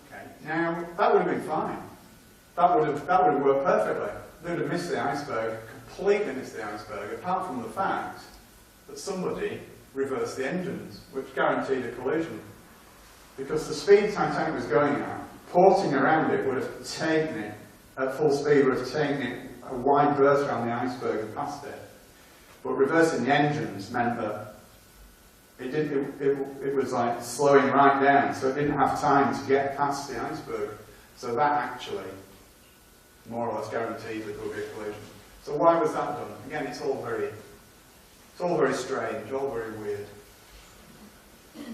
Speaker 2: Okay, now that would have been fine. That would have worked perfectly. They would have missed the iceberg, completely missed the iceberg, apart from the fact that somebody reversed the engines, which guaranteed a collision. Because the speed Titanic was going at, porting around it would have taken it, at full speed, would have taken it a wide berth around the iceberg and past it. But reversing the engines meant that it was like slowing right down, so it didn't have time to get past the iceberg. So that actually more or less guaranteed that there would be a collision. So why was that done? Again, it's all very strange, all very weird. Okay.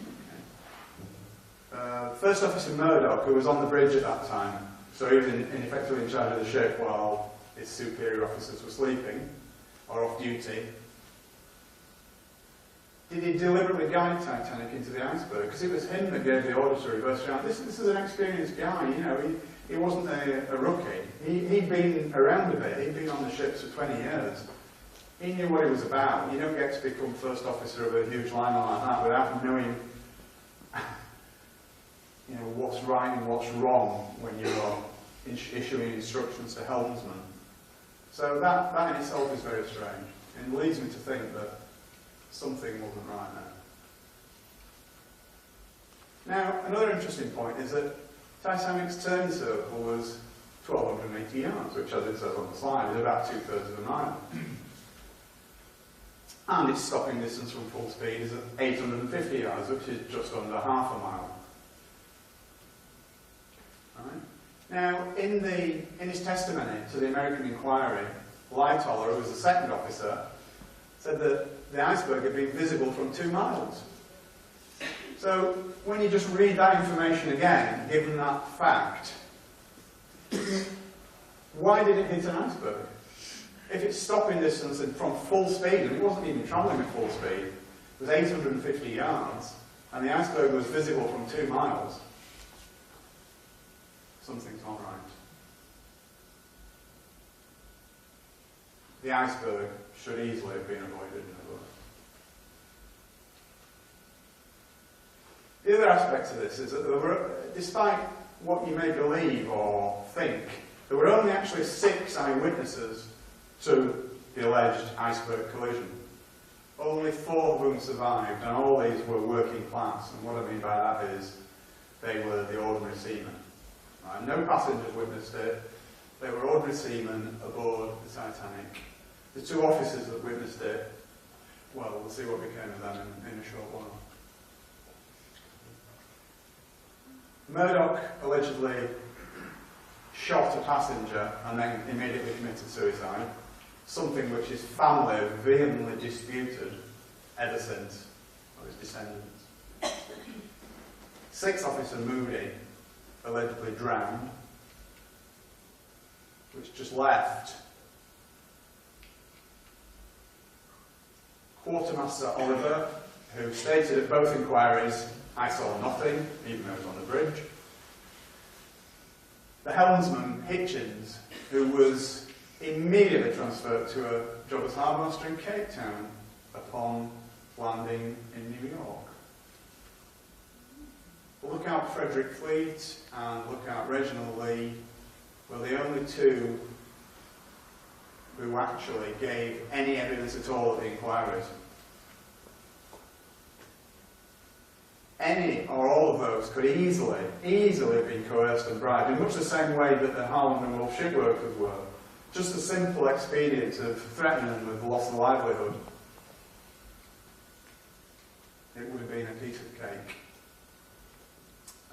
Speaker 2: First Officer Murdoch, who was on the bridge at that time, so he was effectively in charge of the ship while his superior officers were sleeping or off duty. Did he deliberately guide Titanic into the iceberg? Because it was him that gave the order to reverse around. This is an experienced guy, you know. He wasn't a rookie. He'd been around a bit. He'd been on the ships for 20 years. He knew what it was about. You don't get to become first officer of a huge liner like that without knowing, you know, what's right and what's wrong when you're issuing instructions to helmsmen. So that in itself is very strange, and leads me to think that something wasn't right there. Now, another interesting point is that Titanic's turn circle was 1,280 yards, which, as it says on the slide, is about 2/3 of a mile. And its stopping distance from full speed is at 850 yards, which is just under half a mile. Right. Now, in his testimony to the American inquiry, Lightoller, who was the second officer, said that the iceberg had been visible from 2 miles. So, when you just read that information again, given that fact, why did it hit an iceberg? If its stopping distance from full speed, and it wasn't even travelling at full speed, was 850 yards, and the iceberg was visible from 2 miles, something's not right. The iceberg should easily have been avoided in a boat. The other aspect of this is that there were, despite what you may believe or think, there were only actually 6 eyewitnesses to the alleged iceberg collision. Only 4 of whom survived, and all these were working class. And what I mean by that is they were the ordinary seamen. Right? No passengers witnessed it. They were ordinary seamen aboard the Titanic. The 2 officers that witnessed it, well, we'll see what became of them in a short while. Murdoch allegedly shot a passenger and then immediately committed suicide, something which his family vehemently disputed ever since, or his descendants. 6th Officer Moody allegedly drowned, which just left Quartermaster Oliver, who stated at both inquiries, "I saw nothing," even though he was on the bridge. The helmsman, Hitchens, who was immediately transferred to a job as harbour master in Cape Town upon landing in New York. Lookout Frederick Fleet and Lookout Reginald Lee were the only 2 who actually gave any evidence at all at the inquiries. Any or all of those could easily have been coerced and bribed, in much the same way that the Harland and Wolff shipworkers were. Just a simple expedient of threatening them with loss of livelihood. It would have been a piece of cake.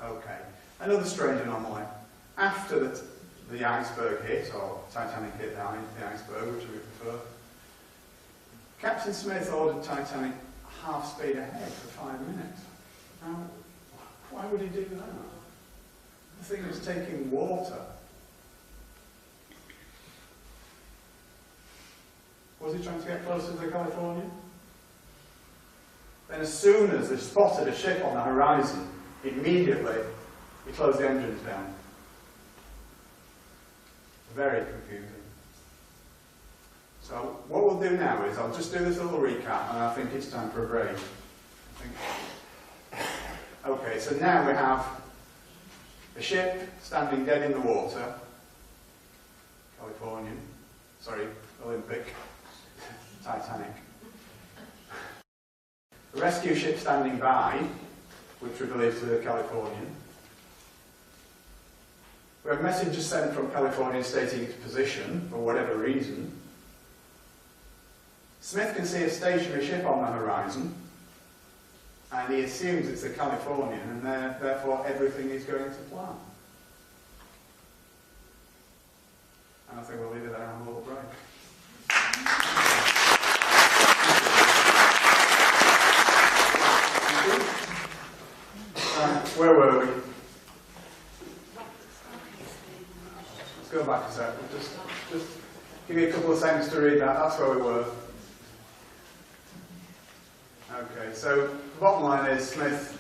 Speaker 2: Okay, another strange anomaly. After the iceberg hit, or Titanic hit the iceberg, which we prefer, Captain Smith ordered Titanic half speed ahead for 5 minutes. Why would he do that? The thing is taking water. Was he trying to get closer to the Californian? Then as soon as they spotted a ship on the horizon, immediately he closed the engines down. Very confusing. So what we'll do now is I'll just do this little recap and I think it's time for a break. Okay, so now we have a ship standing dead in the water, Californian, sorry, Olympic, Titanic. A rescue ship standing by, which we believe to be the Californian. We have messages sent from California stating its position, for whatever reason. Smith can see a stationary ship on the horizon, and he assumes it's the Californian, and therefore everything is going to plan. And I think we'll leave it there and have a little break. Where were we? Let's go back a sec. Just give me a couple of seconds to read that. That's where we were. Okay, so the bottom line is Smith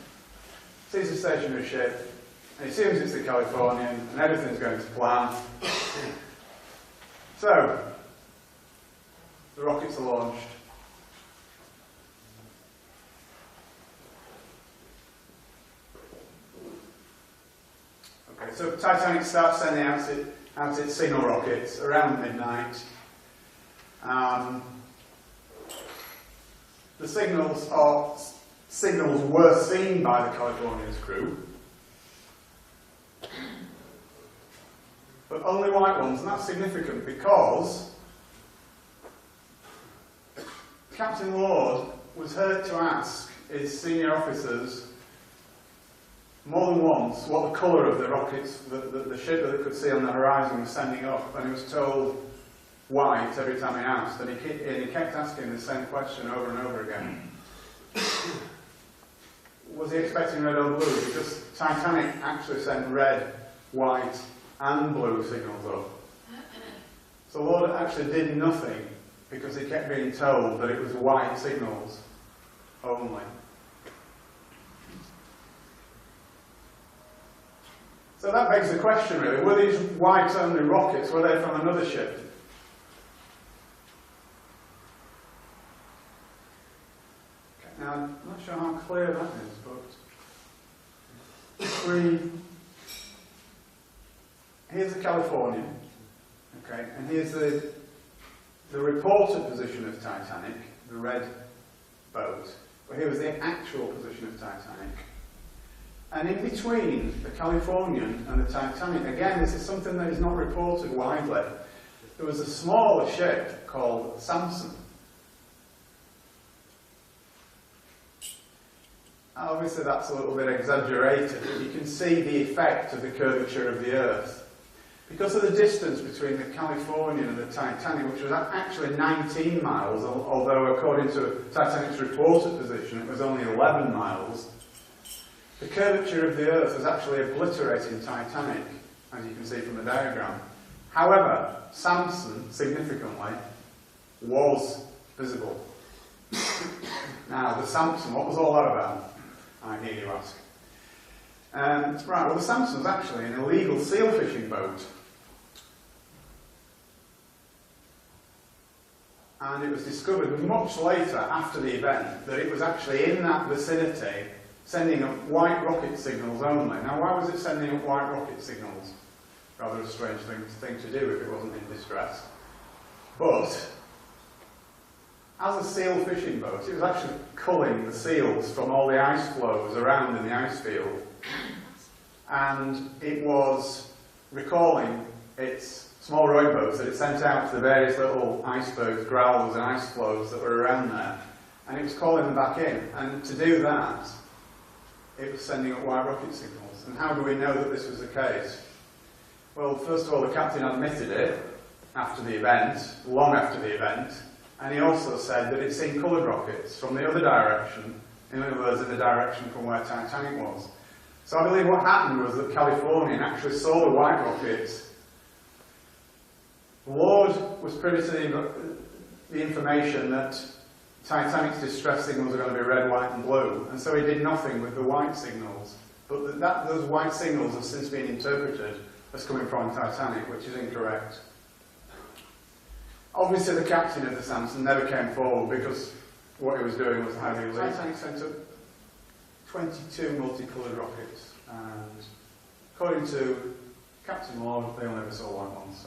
Speaker 2: sees a stationary ship, and he assumes it's the Californian, and everything's going to plan. So, the rockets are launched. Okay, so Titanic starts sending out its signal rockets around midnight. The signals were seen by the Californian's crew, but only white ones, and that's significant because Captain Lord was heard to ask his senior officers more than once what the colour of the rockets, the ship that they could see on the horizon was sending up, and he was told white every time he asked, and he kept asking the same question over and over again. Was he expecting red or blue? Because Titanic actually sent red, white and blue signals up. So Lord actually did nothing because he kept being told that it was white signals only. So that begs the question really, were these white only rockets, were they from another ship? Now, I'm not sure how clear that is, but here's the Californian, okay, and here's the reported position of Titanic, the red boat, but here was the actual position of Titanic. And in between the Californian and the Titanic, again, this is something that is not reported widely, there was a smaller ship called Samson. Obviously that's a little bit exaggerated, but you can see the effect of the curvature of the Earth. Because of the distance between the Californian and the Titanic, which was actually 19 miles, although according to Titanic's reported position it was only 11 miles, the curvature of the Earth was actually obliterating Titanic, as you can see from the diagram. However, Samson, significantly, was visible. Now, the Samson, what was all that about? I hear you ask. Right, well, the Samson was actually an illegal seal fishing boat. And it was discovered much later, after the event, that it was actually in that vicinity sending up white rocket signals only. Now, why was it sending up white rocket signals? Rather a strange thing to do if it wasn't in distress. But as a seal fishing boat, it was actually culling the seals from all the ice flows around in the ice field. And it was recalling its small rowboats that it sent out to the various little icebergs, growlers and ice flows that were around there. And it was calling them back in. And to do that, it was sending up white rocket signals. And how do we know that this was the case? Well, first of all, the captain admitted it after the event, long after the event. And he also said that he'd seen coloured rockets from the other direction In other words, in the direction from where Titanic was. So I believe what happened was that Californian actually saw the white rockets. Ward was privy to the information that Titanic's distress signals are going to be red, white and blue, and so he did nothing with the white signals. But those white signals have since been interpreted as coming from Titanic, which is incorrect. Obviously the captain of the Samson never came forward because what he was doing was highly illegal. Titanic sent up 22 multicoloured rockets, and according to Captain Ward, they only ever saw white ones.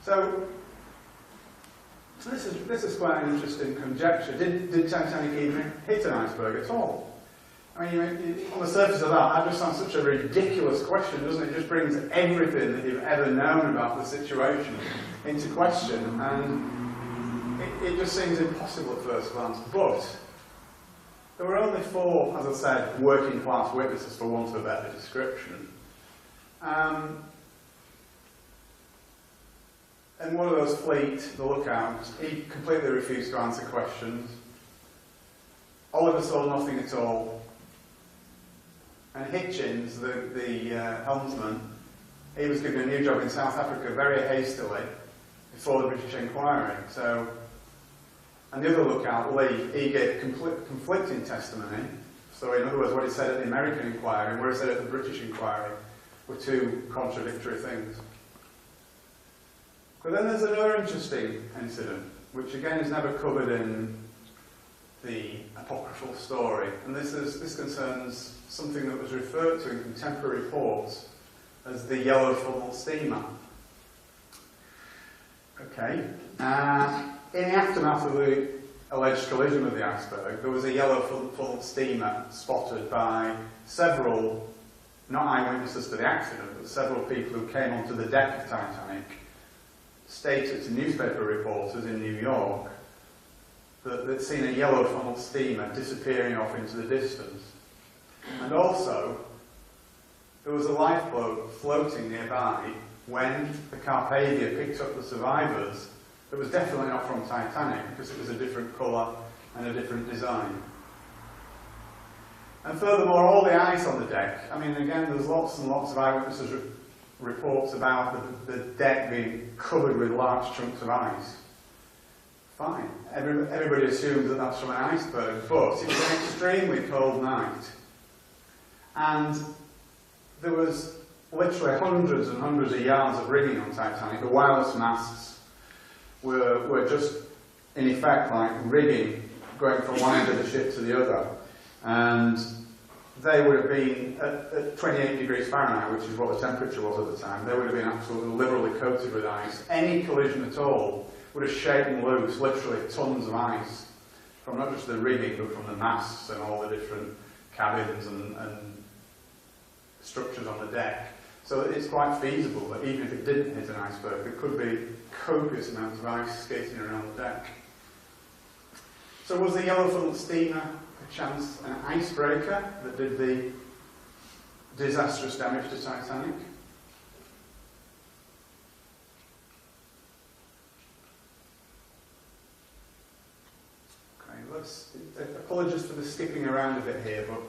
Speaker 2: So this is quite an interesting conjecture. Did Titanic even hit an iceberg at all? I mean, on the surface of that just sounds such a ridiculous question, doesn't it? It just brings everything that you've ever known about the situation into question, and it just seems impossible at first glance. But there were only 4, as I said, working class witnesses, for want of a better description. And one of those, Fleet, the lookout, he completely refused to answer questions. Oliver saw nothing at all. And Hitchens, the helmsman, he was given a new job in South Africa very hastily before the British inquiry. So, and the other lookout, Lee, he gave conflicting testimony. So in other words, what he said at the American inquiry and what he said at the British inquiry were 2 contradictory things. But then there's another interesting incident, which again is never covered in the apocryphal story, and this concerns something that was referred to in contemporary reports as the yellow funnel steamer. Okay. In the aftermath of the alleged collision with the iceberg, there was a yellow funnel steamer spotted by several, not eyewitnesses to the accident, but several people who came onto the deck of Titanic, stated to newspaper reporters in New York that they'd seen a yellow funnel steamer disappearing off into the distance. And also, there was a lifeboat floating nearby when the Carpathia picked up the survivors that was definitely not from Titanic because it was a different colour and a different design. And furthermore, all the ice on the deck, I mean, again, there's lots and lots of eyewitnesses reports about the deck being covered with large chunks of ice. Fine. Everybody assumes that that's from an iceberg, but it was an extremely cold night. And there was literally hundreds and hundreds of yards of rigging on Titanic. The wireless masts were just, in effect, like rigging going from one end of the ship to the other. And they would have been at 28 degrees Fahrenheit, which is what the temperature was at the time. They would have been absolutely liberally coated with ice. Any collision at all would have shaken loose literally tons of ice from not just the rigging, but from the masts and all the different cabins and structures on the deck. So it's quite feasible that even if it didn't hit an iceberg, there could be copious amounts of ice skating around the deck. So was the yellow funnel steamer chance an icebreaker that did the disastrous damage to Titanic? Okay, apologies for the skipping around a bit here, but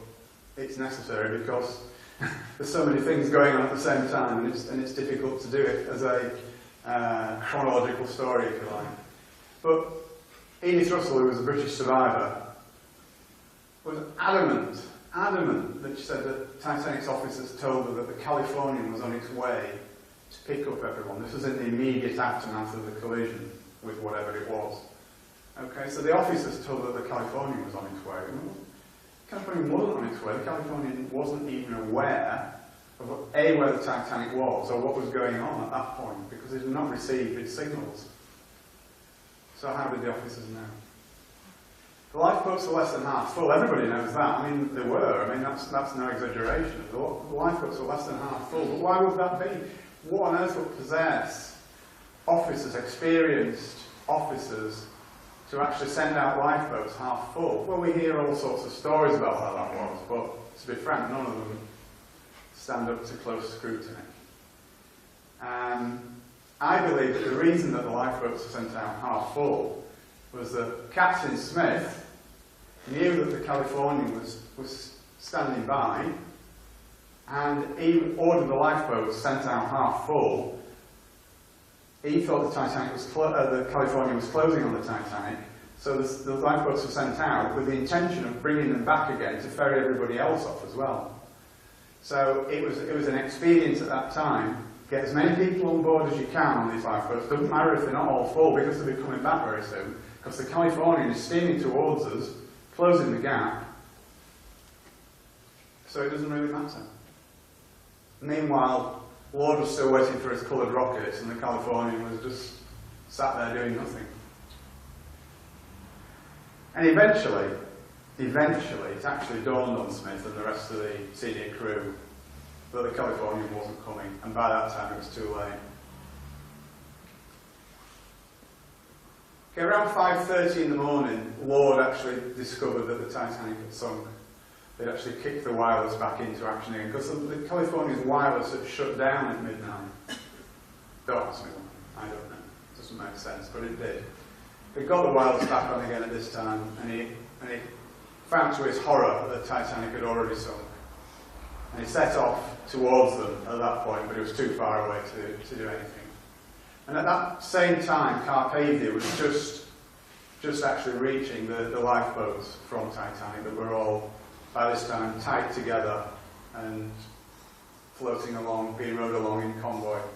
Speaker 2: it's necessary because there's so many things going on at the same time, and it's difficult to do it as a chronological story, if you like. But Edith Russell, who was a British survivor, was adamant that she said that Titanic's officers told her that the Californian was on its way to pick up everyone. This was in the immediate aftermath of the collision with whatever it was. Okay, so the officers told her that the Californian was on its way. Well, the Californian wasn't on its way. The Californian wasn't even aware of where the Titanic was or what was going on at that point because it had not received its signals. So how did the officers know? The lifeboats were less than half full. Everybody knows that. I mean, they were. I mean, that's no exaggeration. The lifeboats were less than half full. But why would that be? What on earth would possess officers, experienced officers, to actually send out lifeboats half full? Well, we hear all sorts of stories about how that was, but to be frank, none of them stand up to close scrutiny. I believe that the reason that the lifeboats were sent out half full was that Captain Smith knew that the Californian was standing by, and he ordered the lifeboats sent out half full. He thought the Californian was closing on the Titanic, so the lifeboats were sent out with the intention of bringing them back again to ferry everybody else off as well. So it was an expedient at that time. Get as many people on board as you can on these lifeboats. Doesn't matter if they're not all full, because they'll be coming back very soon. Because the Californian is steaming towards us, closing the gap. So it doesn't really matter. Meanwhile, Lord was still waiting for his coloured rockets, and the Californian was just sat there doing nothing. And eventually, it actually dawned on Smith and the rest of the senior crew that the Californian wasn't coming, and by that time it was too late. Okay, around 5:30 in the morning, Lord actually discovered that the Titanic had sunk. They'd actually kicked the wireless back into action again, because the Californian's wireless had shut down at midnight. Don't ask me why, I don't know. It doesn't make sense, but it did. They got the wireless back on again at this time, and he found to his horror that the Titanic had already sunk. And he set off towards them at that point, but it was too far away to do anything. And at that same time, Carpathia was just actually reaching the lifeboats from Titanic that were all, by this time, tied together and floating along, being rowed along in convoy. Okay.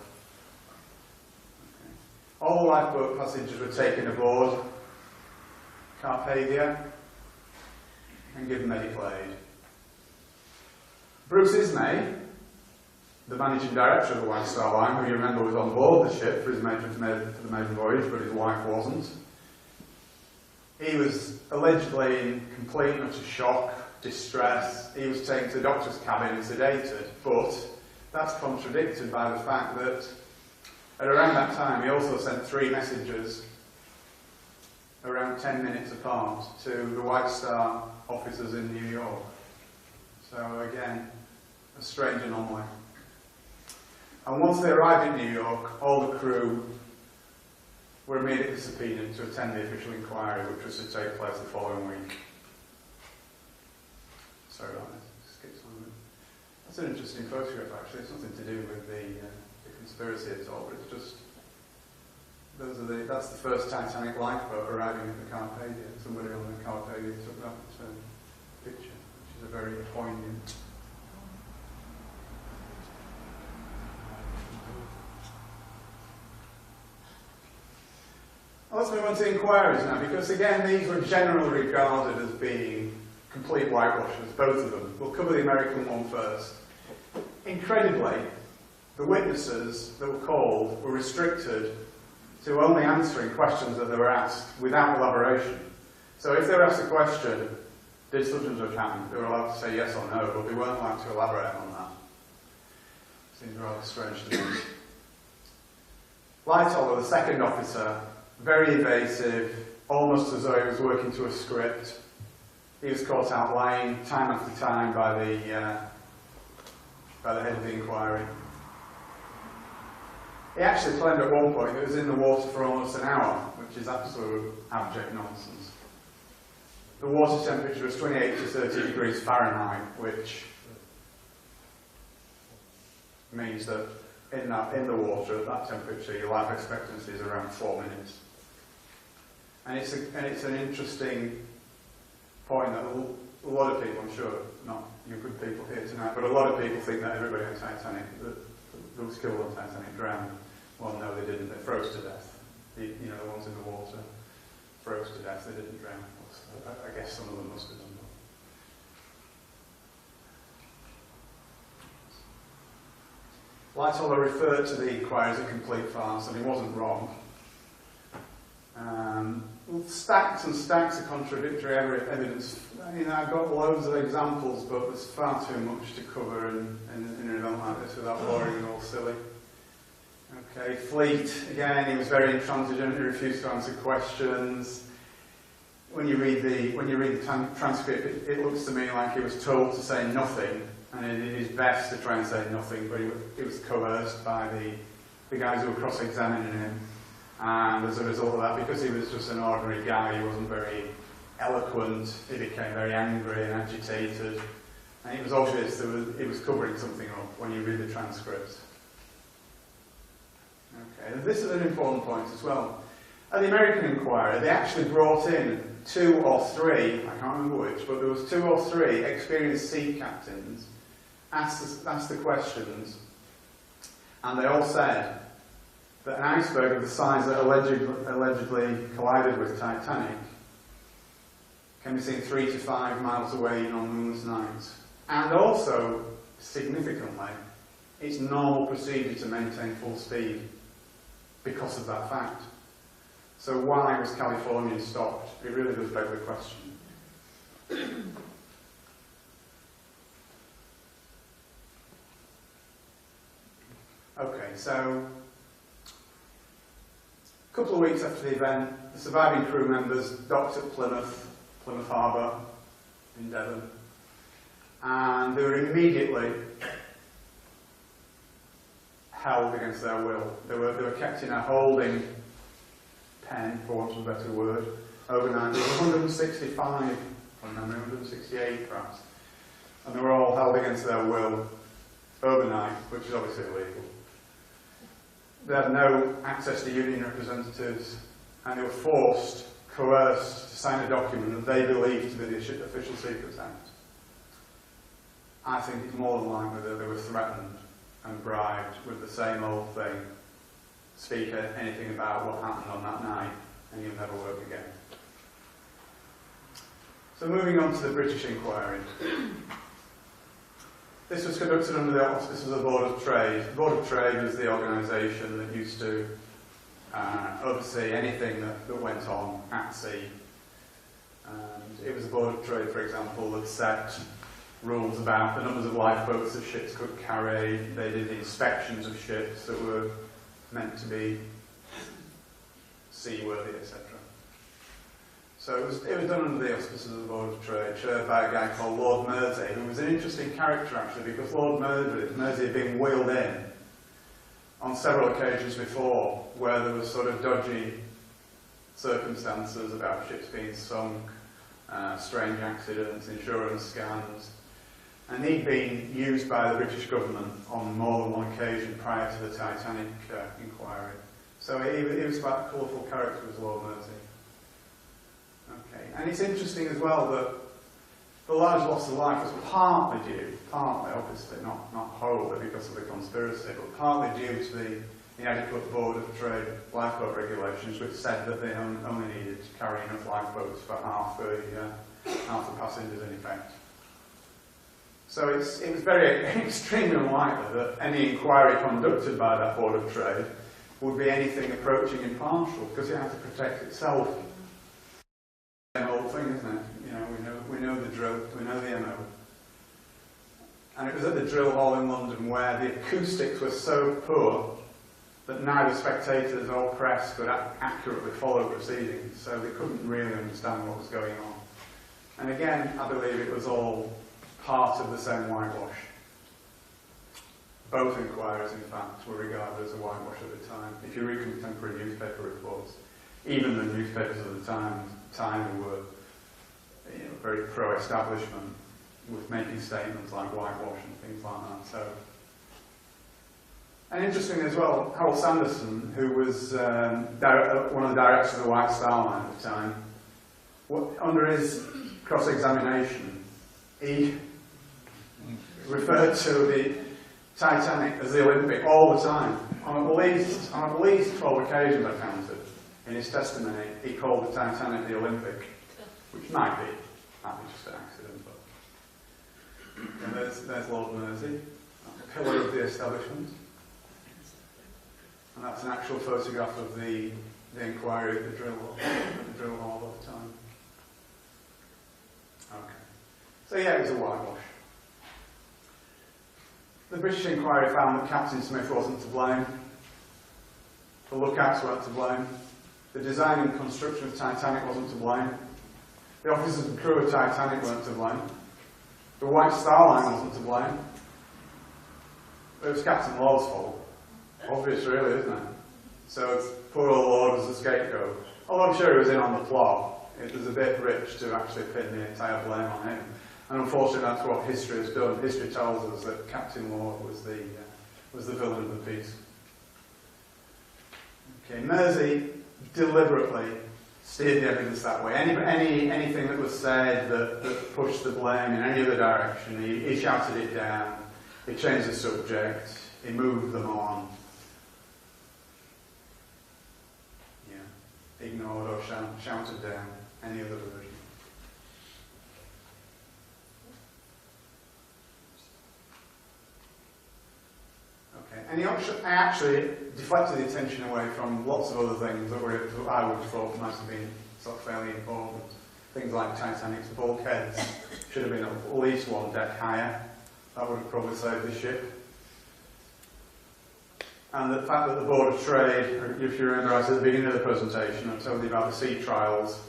Speaker 2: All the lifeboat passengers were taken aboard Carpathia and given medical aid. Bruce Ismay, the managing director of the White Star Line, who you remember was on board the ship for the maiden voyage, but his wife wasn't. He was allegedly in complete and utter shock, distress. He was taken to the doctor's cabin and sedated, but that's contradicted by the fact that at around that time he also sent 3 messages around 10 minutes apart to the White Star officers in New York. So again, a strange anomaly. And once they arrived in New York, all the crew were immediately subpoenaed to attend the official inquiry, which was to take place the following week. Sorry about this, skip some of it. That's an interesting photograph actually. It's nothing to do with the conspiracy at all, but it's just, that's the first Titanic lifeboat arriving at the Carpathia. Somebody on the Carpathia took that picture, which is a very poignant. Let's move on to inquiries now, because again these were generally regarded as being complete whitewashers, both of them. We'll cover the American one first. Incredibly, the witnesses that were called were restricted to only answering questions that they were asked without elaboration. So if they were asked a question, did such and such happen, they were allowed to say yes or no, but they weren't allowed to elaborate on that. Seems rather strange to me. Lightoller, the second officer, very evasive, almost as though he was working to a script. He was caught out lying time after time by the head of the inquiry. He actually claimed at one point that it was in the water for almost an hour, which is absolute abject nonsense. The water temperature was 28 to 30 degrees Fahrenheit, which means that in the water at that temperature, your life expectancy is around 4 minutes. And it's an interesting point that a lot of people, I'm sure, not you good people here tonight, but a lot of people think that everybody on Titanic, that was killed on Titanic, drowned. Well, no, they didn't. They froze to death. The ones in the water froze to death. They didn't drown. I guess some of them must have done that. Lightoller referred to the inquiry as a complete farce, and he wasn't wrong. Stacks and stacks of contradictory evidence. I've got loads of examples, but there's far too much to cover in an event like this without boring and all silly. Okay, Fleet, again, he was very intransigent, he refused to answer questions. When you read the transcript, it looks to me like he was told to say nothing, and he did his best to try and say nothing, but he was coerced by the guys who were cross-examining him. And as a result of that, because he was just an ordinary guy, he wasn't very eloquent, he became very angry and agitated, and it was obvious that he was covering something up when you read the transcripts. Okay, and this is an important point as well. At the American inquiry, they actually brought in 2 or 3, I can't remember which, but there was 2 or 3 experienced sea captains, asked the questions, and they all said that an iceberg of the size that allegedly collided with Titanic can be seen 3 to 5 miles away on moonless nights. And also, significantly, it's normal procedure to maintain full speed because of that fact. So why was California stopped? It really does beg the question. Okay, so a couple of weeks after the event, the surviving crew members docked at Plymouth Harbour in Devon, and they were immediately held against their will. They were kept in a holding pen, for want of a better word, overnight. There were 165, from memory, 168 perhaps, and they were all held against their will overnight, which is obviously illegal. They had no access to union representatives, and they were coerced to sign a document that they believed to be the Official Secrets Act. I think it's more than likely that they were threatened and bribed with the same old thing: speak anything about what happened on that night and you'll never work again. So moving on to the British inquiry. This was conducted under the auspices of the Board of Trade. The Board of Trade was the organisation that used to oversee anything that went on at sea. And it was the Board of Trade, for example, that set rules about the numbers of lifeboats that ships could carry. They did the inspections of ships that were meant to be seaworthy, etc. So it was done under the auspices of the Board of Trade, chaired by a guy called Lord Mersey, who was an interesting character actually, because Lord Mersey had been wheeled in on several occasions before, where there was sort of dodgy circumstances about ships being sunk, strange accidents, insurance scams, and he'd been used by the British government on more than one occasion prior to the Titanic inquiry. So he was quite a colourful character, was Lord Mersey. Okay, and it's interesting as well that the large loss of life was partly obviously, not wholly because of the conspiracy, but partly due to the inadequate Board of Trade lifeboat regulations, which said that they only needed to carry enough lifeboats for half the passengers in effect. So it was very extremely unlikely that any inquiry conducted by that Board of Trade would be anything approaching impartial, because it had to protect itself. Same old thing, isn't it? You know, we know the drill, we know the MO. And it was at the drill hall in London where the acoustics were so poor that neither spectators or press could accurately follow proceedings, so they couldn't really understand what was going on. And again, I believe it was all part of the same whitewash. Both inquiries, in fact, were regarded as a whitewash at the time. If you read contemporary newspaper reports, even the newspapers of the time were very pro-establishment, with making statements like whitewash and things like that. So, and interesting as well, Harold Sanderson, who was one of the directors of the White Star Line at the time, under his cross-examination, he referred to the Titanic as the Olympic all the time. On at least 12 occasions I counted in his testimony, he called the Titanic the Olympic, which might be just an accident. But and there's Lord Mersey, a pillar of the establishment, and that's an actual photograph of the inquiry at the drill hall at the time. Okay, so yeah, it was a whitewash. The British inquiry found that Captain Smith wasn't to blame. The lookouts weren't to blame. The design and construction of Titanic wasn't to blame. The officers and crew of Titanic weren't to blame. The White Star Line wasn't to blame. It was Captain Lord's fault. Obvious, really, isn't it? So poor old Lord was scapegoat. Although I'm sure he was in on the plot, it was a bit rich to actually pin the entire blame on him. And unfortunately, that's what history has done. History tells us that Captain Lord was the villain of the piece. Okay, Mersey deliberately steered the evidence that way. Anything that was said that pushed the blame in any other direction, he shouted it down, he changed the subject, he moved them on. Yeah, ignored or shouted down any other version. Okay, and he actually deflected the attention away from lots of other things that I would have thought might have been sort of fairly important. Things like Titanic's bulkheads should have been at least one deck higher. That would have probably saved the ship. And the fact that the Board of Trade, if you remember right at the beginning of the presentation, I told you about the sea trials.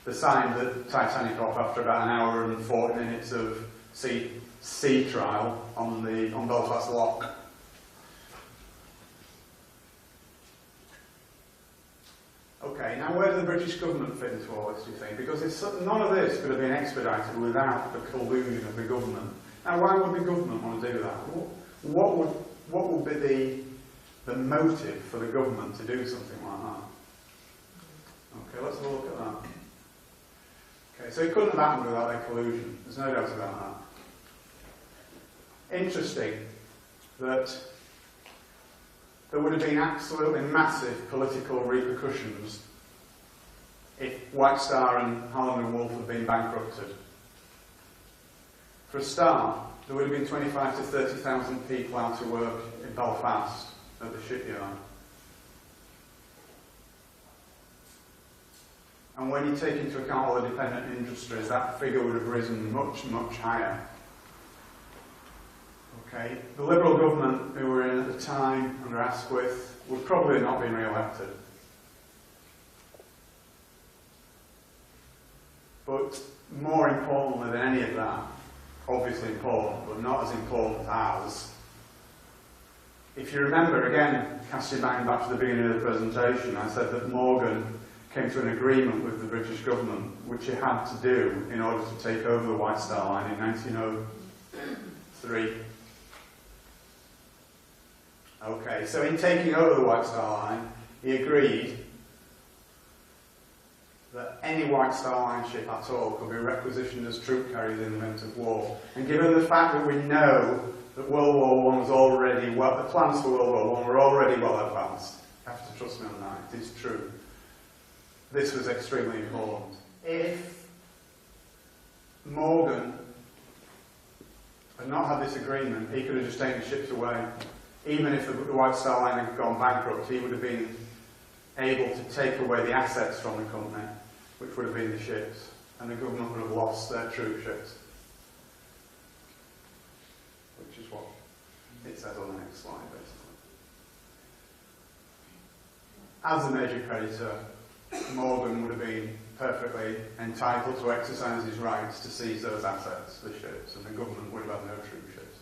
Speaker 2: They signed the Titanic off after about an hour and 40 minutes of sea trial on Belfast Lock. Okay, now where does the British government fit into all this, do you think? Because none of this could have been expedited without the collusion of the government. Now, why would the government want to do that? What would be the motive for the government to do something like that? Okay, let's have a look at that. Okay, so it couldn't have happened without their collusion. There's no doubt about that. Interesting that there would have been absolutely massive political repercussions if White Star and Holland and Wolff had been bankrupted. For a start, there would have been 25 to 30,000 people out of work in Belfast at the shipyard. And when you take into account all the dependent industries, that figure would have risen much, much higher. Okay, the Liberal government who were in at the time under Asquith would probably have not been re-elected. But more importantly than any of that, obviously important, but not as important as, if you remember, again, cast your mind back to the beginning of the presentation, I said that Morgan came to an agreement with the British government, which he had to do in order to take over the White Star Line in 1903. Okay, so in taking over the White Star Line, he agreed that any White Star Line ship at all could be requisitioned as troop carriers in the event of war. And given the fact that we know that World War I was already, the plans for World War I were already well advanced, you have to trust me on that, it is true. This was extremely important. If Morgan had not had this agreement, he could have just taken ships away. Even if the White Star Line had gone bankrupt, he would have been able to take away the assets from the company, which would have been the ships, and the government would have lost their troop ships. Which is what it says on the next slide, basically. As a major creditor, Morgan would have been perfectly entitled to exercise his rights to seize those assets, the ships, and the government would have had no troop ships.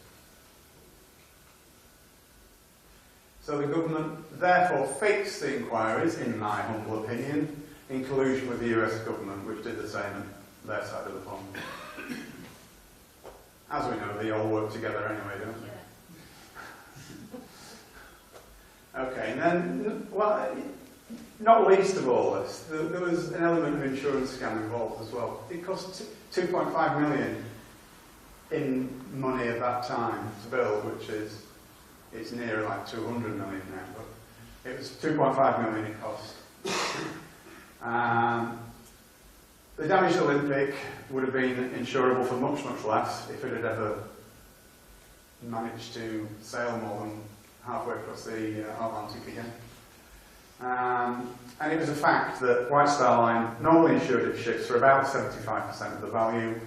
Speaker 2: So the government therefore fixed the inquiries, in my humble opinion, in collusion with the US government, which did the same on their side of the pond. As we know, they all work together anyway, don't they? Okay, and then, well, not least of all this, there was an element of insurance scam involved as well. It cost 2.5 million in money at that time to build, which is, it's near like 200 million now, but it was 2.5 million it cost. The damaged Olympic would have been insurable for much, much less if it had ever managed to sail more than halfway across the Atlantic again. And it was a fact that White Star Line normally insured its ships for about 75% of the value.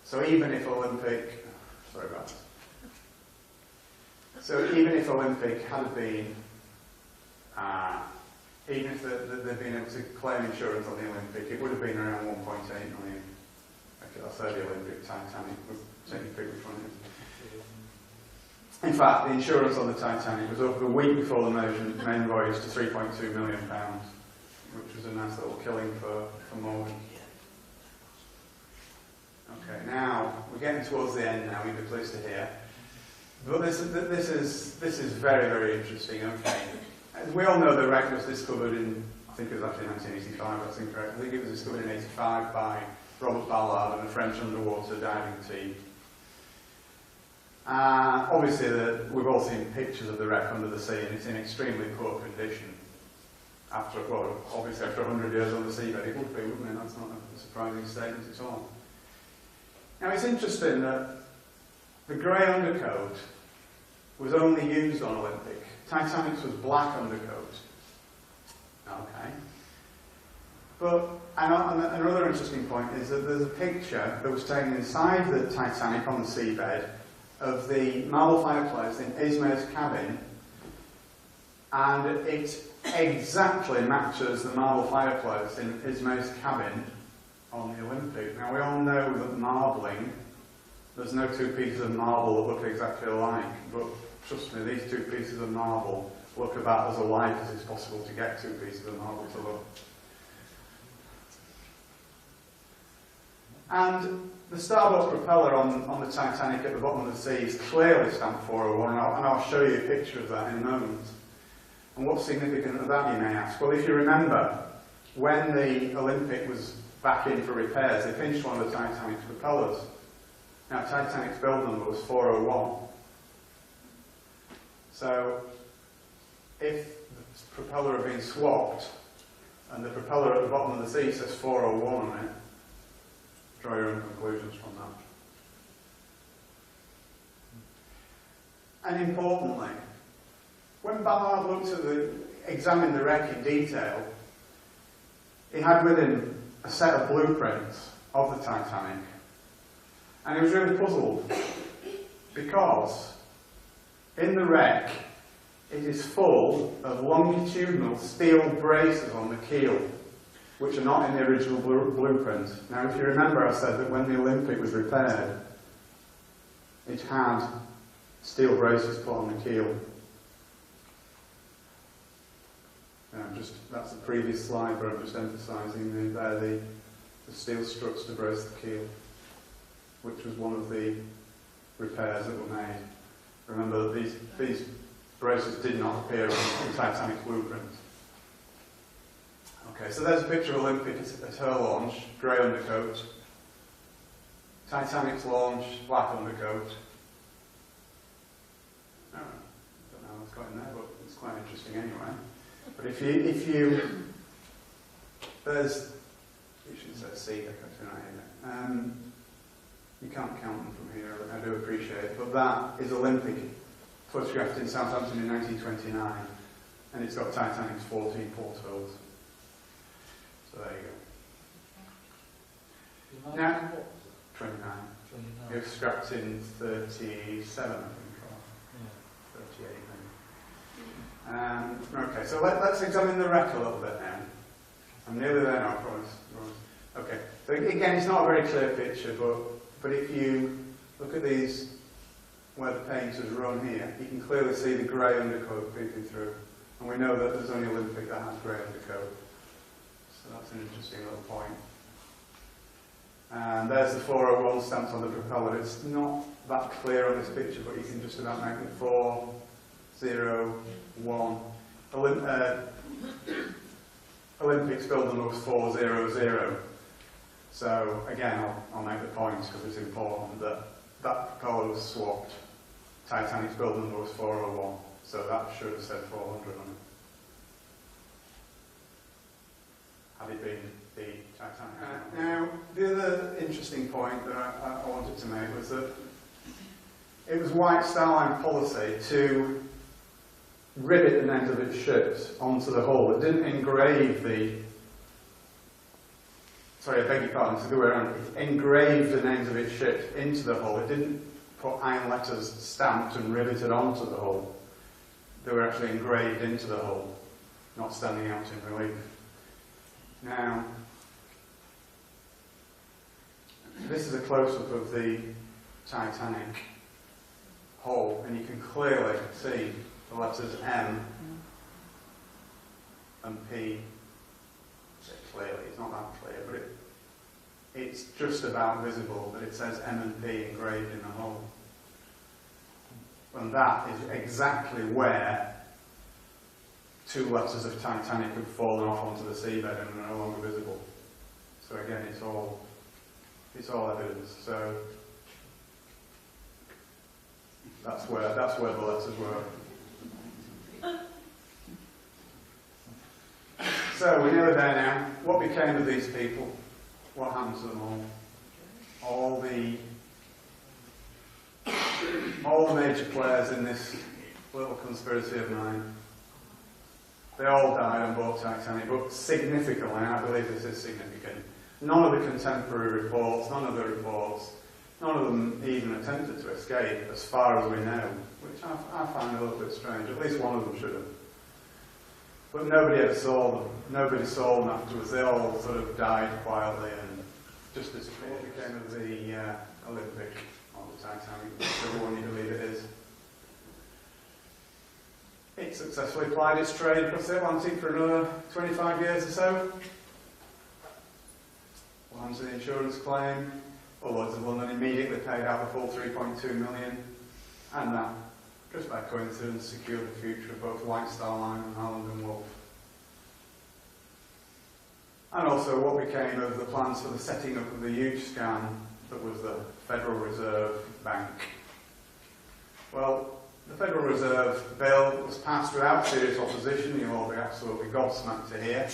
Speaker 2: So even if Olympic, sorry about that. So even if Olympic had been, even if they'd been able to claim insurance on the Olympic, it would have been around 1.8 million. Actually, I'll say the Olympic, Titanic, we'll take a pick which one it is. In fact, the insurance on the Titanic was up the week before the main voyage to £3.2 million. which was a nice little killing for Morgan. Okay, now we're getting towards the end now, you'll be pleased to hear. But this is very, very interesting. Okay, as we all know, the wreck was discovered in, I think it was actually 1985, that's incorrect. I think it was discovered in 85 by Robert Ballard and a French underwater diving team. Obviously, we've all seen pictures of the wreck under the sea, and it's in extremely poor condition. Obviously after 100 years on the seabed, it would be, wouldn't it? That's not a surprising statement at all. Now, it's interesting that the grey undercoat was only used on Olympic. Titanic's was black undercoat. Okay. But another interesting point is that there's a picture that was taken inside the Titanic on the seabed of the marble fireplace in Ismay's cabin, and it exactly matches the marble fireplace in Ismay's cabin on the Olympic. Now, we all know that marbling, there's no two pieces of marble that look exactly alike, but trust me, these two pieces of marble look about as alike as it's possible to get two pieces of marble to look. And the starboard propeller on the Titanic at the bottom of the sea is clearly stamped 401, and I'll show you a picture of that in a moment. And what's significant of that, you may ask? Well, if you remember, when the Olympic was back in for repairs, they finished one of the Titanic's propellers. Now, Titanic's build number was 401. So, if the propeller had been swapped, and the propeller at the bottom of the sea says 401 on it, draw your own conclusions from that. And importantly, when Ballard examined the wreck in detail, he had with him a set of blueprints of the Titanic. And he was really puzzled, because in the wreck, it is full of longitudinal steel braces on the keel, which are not in the original blueprint. Now, if you remember, I said that when the Olympic was repaired, it had steel braces put on the keel. That's the previous slide, but I'm just emphasising the steel struts to brace the keel, which was one of the repairs that were made. Remember that these braces did not appear on the Titanic's blueprint. Okay, so there's a picture of Olympic at her launch, grey undercoat. Titanic's launch, black undercoat. Oh, I don't know what's got in there, but it's quite interesting anyway. But if you there's, you should say C, you can't count them from here, I do appreciate it, but that is Olympic, photographed in Southampton in 1929, and it's got Titanic's 14 portholes. So there you go. Now, 29. It was scrapped in 37, I think, or 38 maybe. Okay, so let's examine the wreck a little bit now. I'm nearly there now, I promise. Okay, so again, it's not a very clear picture, but if you look at these, where the paint has run here, you can clearly see the grey undercoat peeping through. And we know that there's only Olympic that has grey undercoat. So that's an interesting little point. And there's the 401 stamped on the propeller. It's not that clear on this picture, but you can just about make it 401. Olympic's build number was 400. So again, I'll make the point because it's important that that propeller was swapped. Titanic's build number was 401, so that should have said 400 on it. Had it been the Titanic. Now, the other interesting point that I wanted to make was that it was White Star Line policy to rivet the names of its ships onto the hull. It didn't engrave sorry, I beg your pardon, it's the other way around. It engraved the names of its ships into the hull. It didn't put iron letters stamped and riveted onto the hull. They were actually engraved into the hull, not standing out in relief. Now, this is a close-up of the Titanic hull, and you can clearly see the letters M and P it's not that clear, but it's just about visible that it says M&P engraved in the hull. And that is exactly where 2 letters of Titanic had fallen off onto the seabed and are no longer visible. So again, it's all evidence. So that's where the letters were. So we're nearly there now. What became of these people? What happened to them all? All the major players in this little conspiracy of mine. They all died on board Titanic, but significantly, and I believe this is significant. None of the contemporary reports, none of the reports, none of them even attempted to escape, as far as we know, which I find a little bit strange. At least one of them should have. But nobody ever saw them. Nobody saw them afterwards. They all sort of died quietly and just disappeared. What became of the Olympic or the Titanic, whichever one you believe it is. It successfully plied its trade across the Atlantic for another 25 years or so. What happened to the insurance claim? Well, Lloyd's of London immediately paid out the full 3.2 million, and that, just by coincidence, secured the future of both White Star Line and Harland and Wolff. And also what became of the plans for the setting up of the huge scam that was the Federal Reserve Bank. Well, the Federal Reserve Bill was passed without serious opposition. You'll all be absolutely gobsmacked to hear.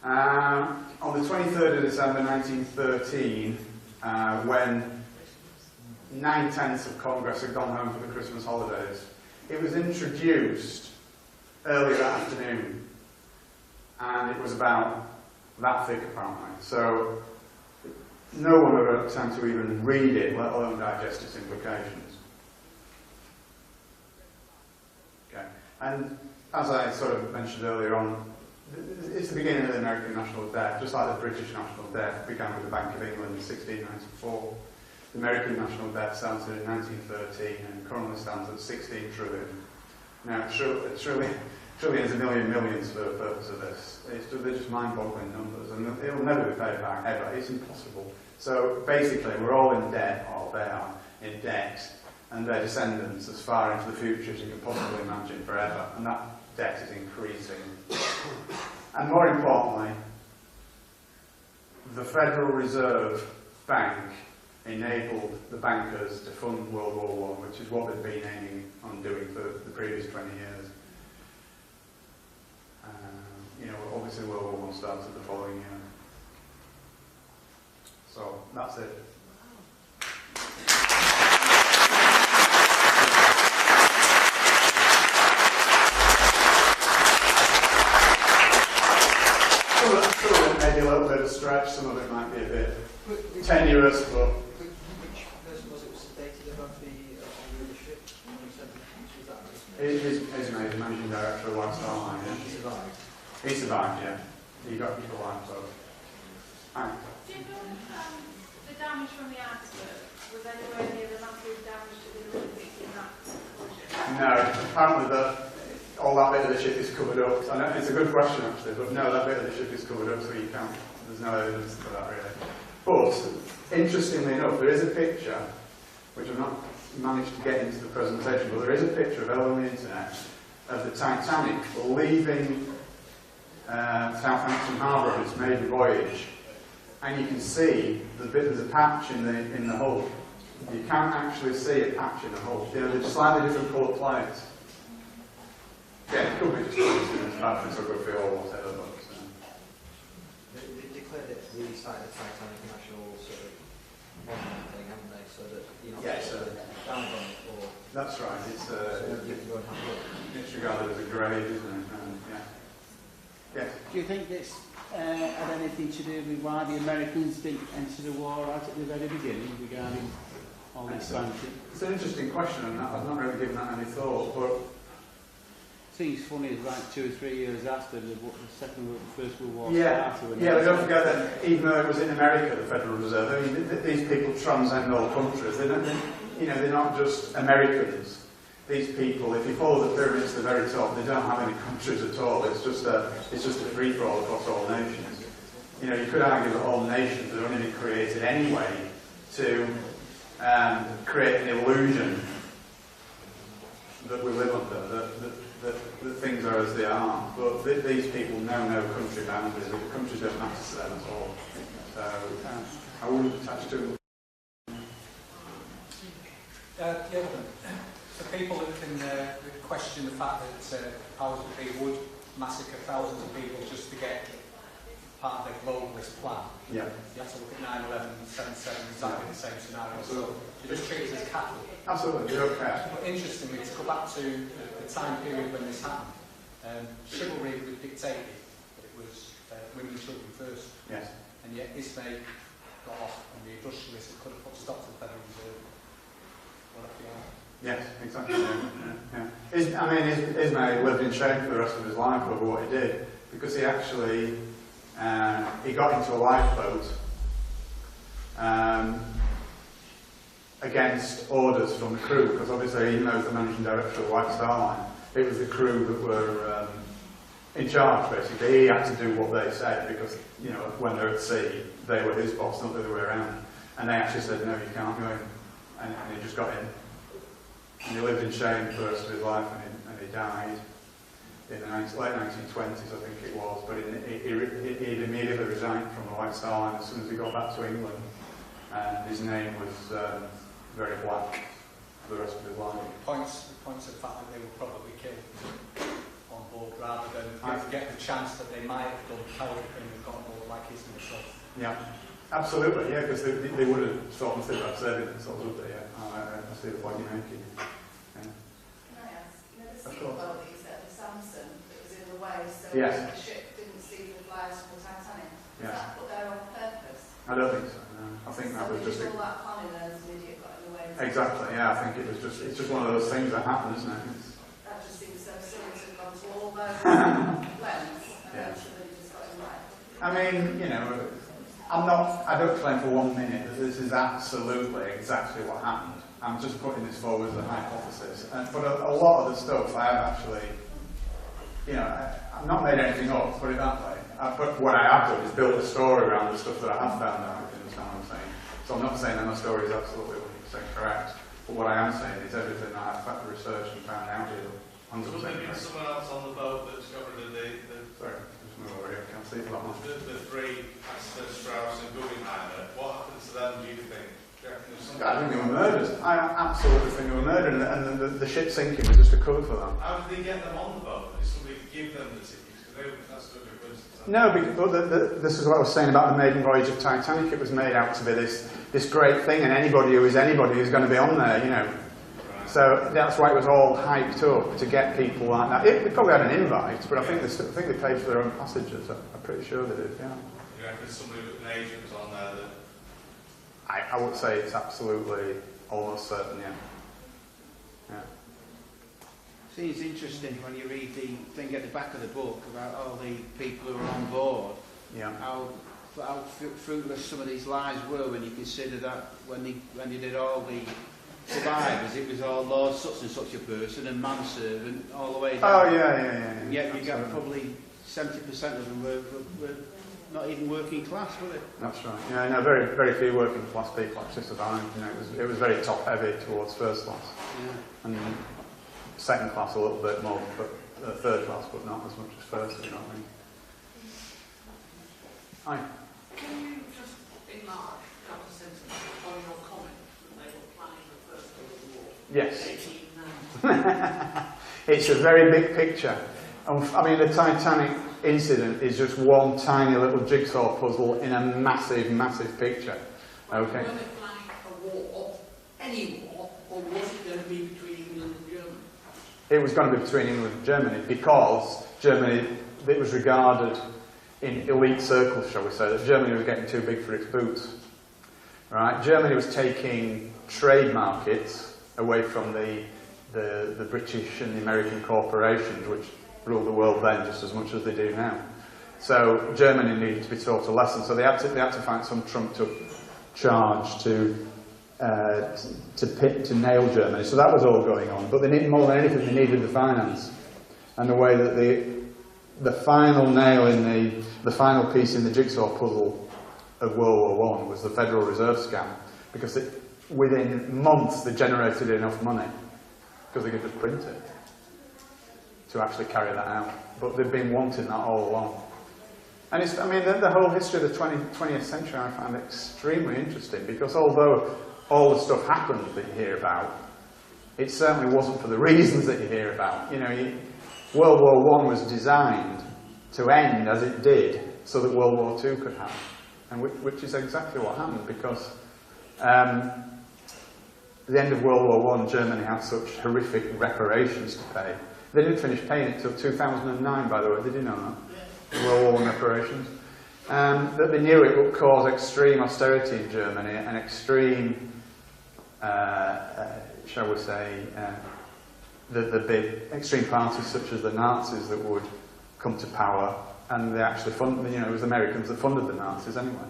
Speaker 2: On the 23rd of December 1913, when 9/10 of Congress had gone home for the Christmas holidays, it was introduced earlier that afternoon, and it was about that thick apparently. So no one would have time to even read it, let alone digest its implications. Okay. And as I sort of mentioned earlier on, it's the beginning of the American national debt, just like the British national debt began with the Bank of England in 1694. The American national debt started in 1913 and currently stands at 16 trillion. Now, trillions and millions for the purpose of this. They're just mind-boggling numbers, and it'll never be paid back, ever. It's impossible. So basically, we're all in debt, or they are in debt, and their descendants as far into the future as you can possibly imagine, forever. And that debt is increasing. And more importantly, the Federal Reserve Bank enabled the bankers to fund World War I, which is what they've been aiming on doing for the previous 20 years. Obviously World War I started the following year. So, that's it. Some of it may be a little bit of a stretch, some of it might be a bit tenuous, but...
Speaker 3: Which person was it sedated about the leadership?
Speaker 2: He's managing director of White Star Line, yeah.
Speaker 3: He survived.
Speaker 2: He survived, yeah. He got people alive, so... Hi.
Speaker 4: Do you know if the damage from the iceberg was anywhere near the massive damage to the Olympic in that collision?
Speaker 2: No, apparently all that bit of the ship is covered up. I know it's a good question actually, but no, that bit of the ship is covered up, so you can't. There's no evidence for that really. But interestingly enough, there is a picture, which I've not managed to get into the presentation, but there is a picture available on the internet of the Titanic leaving Southampton Harbour on its maiden voyage, and you can see there's a patch in the hull. You can't actually see a patch in the hull. They're slightly different coloured plates. Yeah, it could be just coincidence, bad for photography or whatever, but...
Speaker 3: They declared it the site of the Titanic national sort of monument thing, haven't they? So that you're not down on it or...
Speaker 2: That's right, it's
Speaker 3: you can go and have a look.
Speaker 2: it's regarded as a grave, isn't it? Yes.
Speaker 5: Do you think this had anything to do with why the Americans didn't enter the war right at the very beginning regarding all this sanctions?
Speaker 2: It's an interesting question, and I've not really given that any thought, but...
Speaker 5: Seems funny, it's like 2 or 3 years after the First World War started.
Speaker 2: Yeah, but don't forget that even though it was in America, the Federal Reserve, I mean, these people transcend all countries. They're not just Americans. These people, if you follow the pyramids to the very top, they don't have any countries at all. It's just a free-for-all across all nations. You know, you could argue that all nations had only been created anyway to create an illusion that we live under, that things are as they are. But these people know no country boundaries. The countries don't matter to them at all. So I wouldn't attach to them.
Speaker 6: For people that can question the fact that powers that be would massacre thousands of people just to get part of their globalist plan.
Speaker 2: Yeah.
Speaker 6: You have to look at 9/11, 7/7, exactly the same scenario. So you just treat it as cattle.
Speaker 2: Absolutely, you don't care.
Speaker 6: But interestingly, to go back to the time period when this happened, chivalry was dictated, but it was women and children first.
Speaker 2: Yes.
Speaker 6: And yet Ismay got off, and the industrialists could have put a stop to the Federal Reserve.
Speaker 2: Yes, exactly. Yeah. I mean, Ismay lived in shame for the rest of his life over what he did, because he actually he got into a lifeboat against orders from the crew, because obviously he knows the managing director of the White Star Line. It was the crew that were in charge, basically. He had to do what they said, because, you know, when they're at sea, they were his boss, not the other way around. And they actually said, no, you can't go in. And he just got in. And he lived in shame for the rest of his life, and he died in the late 1920s, I think it was. But he immediately resigned from the White Star Line as soon as he got back to England. And his name was very black for the rest of his life.
Speaker 6: Points to the fact that they were probably killed on board, rather than get the chance that they might have done powerful and got on board like his himself.
Speaker 2: Yeah, absolutely, yeah, because they would have thought nothing about saving themselves, would they? Yeah. I see the point you're making. Yeah.
Speaker 7: Can I ask, you know, the sequel that you said, the Samson, that was in the way, so
Speaker 2: Yes.
Speaker 7: the ship didn't see the flares from the Titanic. Was
Speaker 2: Yes.
Speaker 7: that put there on purpose?
Speaker 2: I don't think so, no. I think that was just...
Speaker 7: all that planning and an idiot got in the way.
Speaker 2: Exactly, yeah, I think it's just one of those things that happen, isn't it?
Speaker 7: That just seems so silly to have gone to all those lengths, and
Speaker 2: Yeah.
Speaker 7: then somebody just got in the way.
Speaker 2: I mean, you know, I don't claim for 1 minute that this is absolutely exactly what happened. I'm just putting this forward as a hypothesis. But a lot of the stuff I have actually, you know, I've not made anything up, put it that way. But what I have done is built a story around the stuff that I have found out, if you understand what I'm saying. So I'm not saying that my story is absolutely 100% correct, but what I am saying is everything that I've researched and found out is 100%
Speaker 8: There been
Speaker 2: correct.
Speaker 8: someone else on the boat that discovered the
Speaker 2: Sorry, just move over here, I can't see for that much.
Speaker 8: the three, Astor, Strauss and Guggenheimer. What happened to them, do you think? Do you reckon there's something-
Speaker 2: I think they were murdered. I absolutely think they were murdered, and the ship sinking was just a cover for that.
Speaker 8: How did they get them on the boat? Did somebody give them the tickets? Because that's a good coincidence.
Speaker 2: No, but this is what I was saying about the maiden voyage of Titanic. It was made out to be this great thing, and anybody who's going to be on there, you know.
Speaker 8: Right.
Speaker 2: So that's why it was all hyped up to get people like that. They probably had an invite, but I think they paid for their own passages. I'm pretty sure they did. Yeah.
Speaker 8: Do you reckon somebody with an agent was on there that...
Speaker 2: I would say it's absolutely almost certain. Yeah. Yeah.
Speaker 5: See, it's interesting when you read the thing at the back of the book about all the people who are on board,
Speaker 2: Yeah.
Speaker 5: how fruitless some of these lives were when you consider that when they did all the survivors, it was all Lord such and such a person and manservant all the way down.
Speaker 2: Oh yeah.
Speaker 5: And yet you got probably 70% of them were not even working class, were they?
Speaker 2: That's right. Yeah, no, very, very few working class people actually survived. You know, it was very top heavy towards first class, and second class a little bit more, but third class, but not as much as first. You know what I mean? Hi.
Speaker 9: Can you just enlarge Dr. Simpson on your comment that they were planning the First World War?
Speaker 2: Yes.
Speaker 9: 1890.
Speaker 2: It's a very big picture. I mean, the Titanic incident is just one tiny little jigsaw puzzle in a massive, massive picture. Okay.
Speaker 9: Were they planning a war, any war, or was it going to be between England and Germany?
Speaker 2: It was going to be between England and Germany because Germany, it was regarded in elite circles, shall we say, that Germany was getting too big for its boots. Right? Germany was taking trade markets away from the British and the American corporations, which ruled the world then just as much as they do now. So Germany needed to be taught a lesson. So they had to find some trumped-up charge to nail Germany. So that was all going on. But they needed more than anything. They needed the finance, and the way that the final nail in the final piece in the jigsaw puzzle of World War I was the Federal Reserve scam, because within months they generated enough money, because they could just print it, to actually carry that out. But they've been wanting that all along. And it's, I mean, the whole history of the 20th century I find extremely interesting, because although all the stuff happened that you hear about, it certainly wasn't for the reasons that you hear about. You know, World War I was designed to end as it did, so that World War II could happen, and which is exactly what happened, because at the end of World War I, Germany had such horrific reparations to pay. They didn't finish paying it till 2009, by the way. Did you know that? World War I reparations. That they knew it would cause extreme austerity in Germany and extreme, shall we say, the big extreme parties such as the Nazis that would come to power, and they actually funded, you know, it was Americans that funded the Nazis anyway,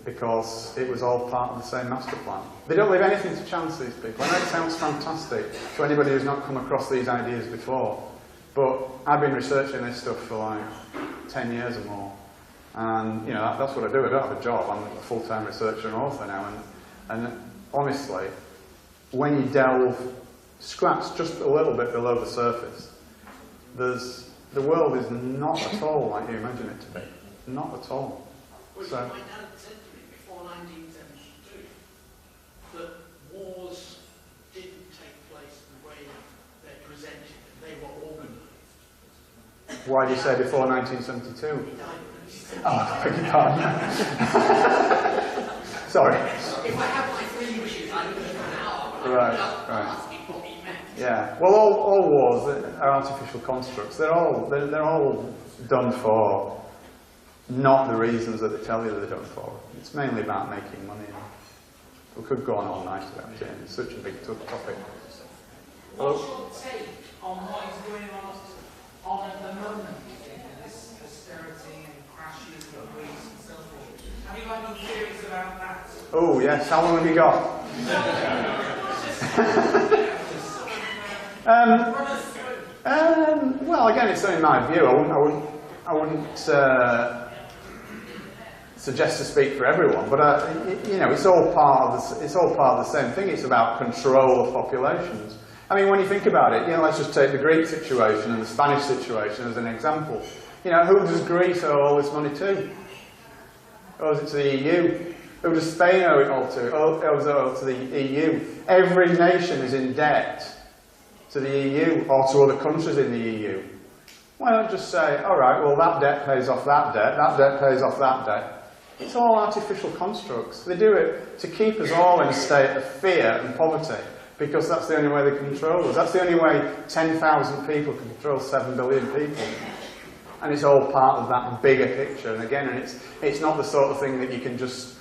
Speaker 2: because it was all part of the same master plan. They don't leave anything to chance, these people. I know it sounds fantastic to anybody who's not come across these ideas before, but I've been researching this stuff for like 10 years or more, and you know, that's what I do. I don't have a job. I'm a full-time researcher and author now, and honestly, when you scratch just a little bit below the surface, the world is not at all like you imagine it to be. Not at all.
Speaker 9: Well,
Speaker 2: So,
Speaker 9: my dad said to me before 1972 that wars didn't take place the way they're presented, they were organised.
Speaker 2: why do you say before 1972?
Speaker 9: He died when he said,
Speaker 2: Oh, I beg your pardon. Sorry.
Speaker 9: if I have my 3 wishes, I would have an hour, but
Speaker 2: Right,
Speaker 9: I'm
Speaker 2: right.
Speaker 9: asking what he meant.
Speaker 2: Yeah. Well, all wars are artificial constructs. They're all done for not the reasons that they tell you they're done for. It's mainly about making money. We could go on all night about it. It's such a big topic.
Speaker 9: What's your take on what is going on at the moment in this austerity and crashes and Greece and so forth? Have you got any theories about that?
Speaker 2: Oh yes. How long have you got? Well, again, it's only my view. I wouldn't suggest to speak for everyone, but you know, it's all part of the same thing. It's about control of populations. I mean, when you think about it, you know, let's just take the Greek situation and the Spanish situation as an example. You know, who does Greece owe all this money to? Owes it to the EU? Who does Spain owe it all to? Owes it all to the EU. Every nation is in debt to the EU or to other countries in the EU. Why not just say, all right, well, that debt pays off that debt pays off that debt. It's all artificial constructs. They do it to keep us all in a state of fear and poverty, because that's the only way they control us. That's the only way 10,000 people can control 7 billion people. And it's all part of that bigger picture. And again, it's not the sort of thing that you can just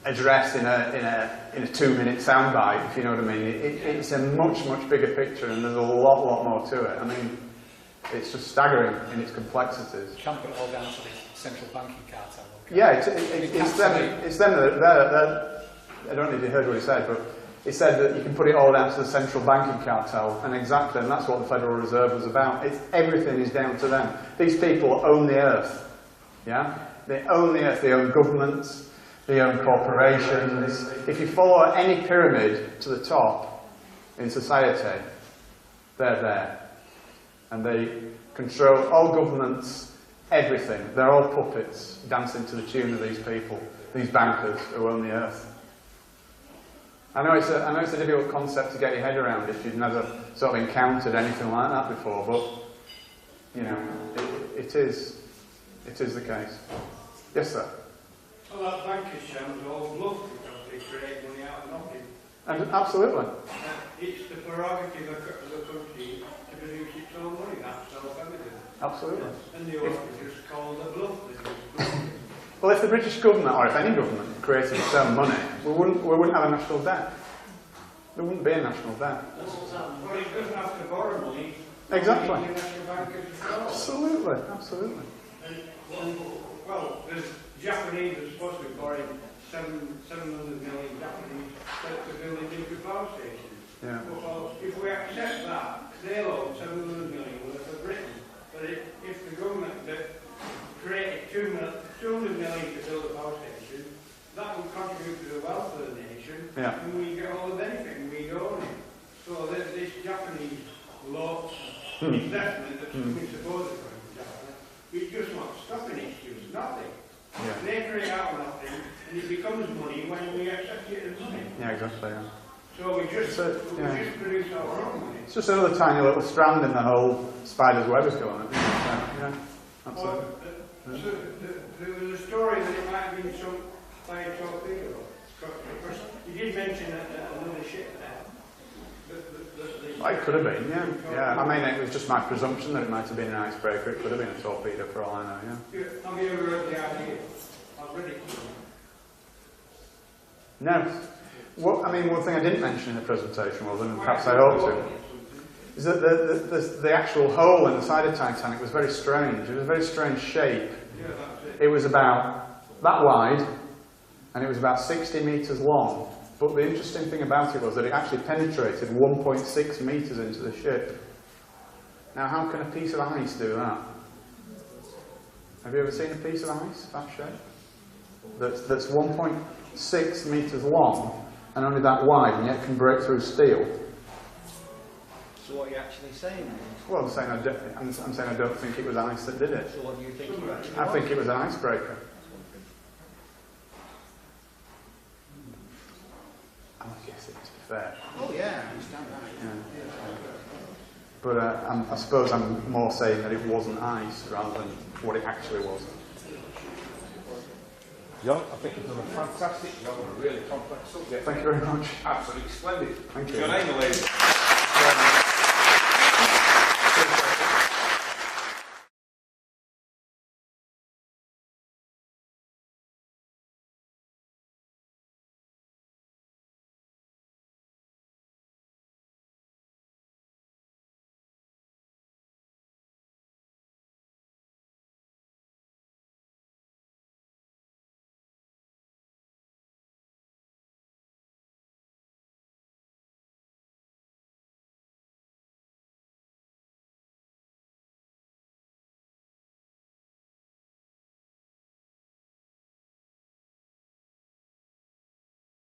Speaker 2: address in a 2-minute soundbite, if you know what I mean. It's a much bigger picture, and there's a lot more to it. I mean, it's just staggering in its complexities.
Speaker 6: You can't put it all down to the central banking cartel.
Speaker 2: Yeah, it's them that I don't know if you heard what he said, but he said that you can put it all down to the central banking cartel, and that's what the Federal Reserve was about. Everything is down to them. These people own the earth, yeah? They own the earth, they own governments, they own corporations. If you follow any pyramid to the top in society, they're there. And they control all governments, everything. They're all puppets dancing to the tune of these people, these bankers who own the earth. I know it's a difficult concept to get your head around if you've never sort of encountered anything like that before, but you know, it is the case. Yes, sir.
Speaker 10: Well, that bankers' scams are all bluff because they create money out of nothing.
Speaker 2: And absolutely.
Speaker 10: It's the prerogative of the country to produce its own money. That's self-evident.
Speaker 2: Absolutely.
Speaker 10: And they ought to just call it bluff.
Speaker 2: Well, if the British government, or if any government, created its own money, we wouldn't have a national debt. There wouldn't be a national debt.
Speaker 10: Well, it doesn't have to borrow money.
Speaker 2: Exactly.
Speaker 10: The national bankers as well.
Speaker 2: Absolutely.
Speaker 10: Well, there's Japanese are supposed to be borrowing 700 million Japanese to build a nuclear power station.
Speaker 2: Yeah.
Speaker 10: Well, if we accept that, they loan 700 million worth of Britain. But if the government that created 200 million to build a power station, that would contribute to the welfare of the nation,
Speaker 2: Yeah.
Speaker 10: and we get all the benefit and we own it. So this Japanese law investment that's coming supposedly from Japan, we just want stopping it, it's nothing.
Speaker 2: Yeah.
Speaker 10: They create out nothing, and it becomes money when we accept it as money.
Speaker 2: Yeah, exactly. Yeah.
Speaker 10: So we just
Speaker 2: yeah.
Speaker 10: produce our own money.
Speaker 2: It's just another tiny little strand in the whole spider's web is going on. Yeah, absolutely.
Speaker 10: Well, there was a story that it might have been some by a torpedo. You did mention another ship there.
Speaker 2: It could have been, yeah. Yeah. I mean, it was just my presumption that it might have been an icebreaker. It could have been a torpedo, for all I know. Yeah.
Speaker 10: Have you ever heard the idea? I've read it.
Speaker 2: No. Well, I mean, one thing I didn't mention in the presentation was, and perhaps I ought to, is that the actual hole in the side of Titanic was very strange. It was a very strange shape.
Speaker 10: Yeah, that's
Speaker 2: It was about that wide, and it was about 60 metres long. But the interesting thing about it was that it actually penetrated 1.6 metres into the ship. Now, how can a piece of ice do that? Have you ever seen a piece of ice that shape? That's 1.6 metres long and only that wide, and yet can break through steel.
Speaker 3: So what are you actually saying then?
Speaker 2: Well, I'm saying I don't think it was ice that did it.
Speaker 3: So what do you think it was?
Speaker 2: I think it was an icebreaker. I guess it, to be fair.
Speaker 3: Oh yeah, I understand that.
Speaker 2: Yeah. But I suppose I'm more saying that it wasn't ice rather than what it actually was.
Speaker 1: John, I think you've done a fantastic job on a really complex subject.
Speaker 2: Thank you very much.
Speaker 1: Absolutely splendid.
Speaker 2: Thank you.
Speaker 8: Your name, ladies.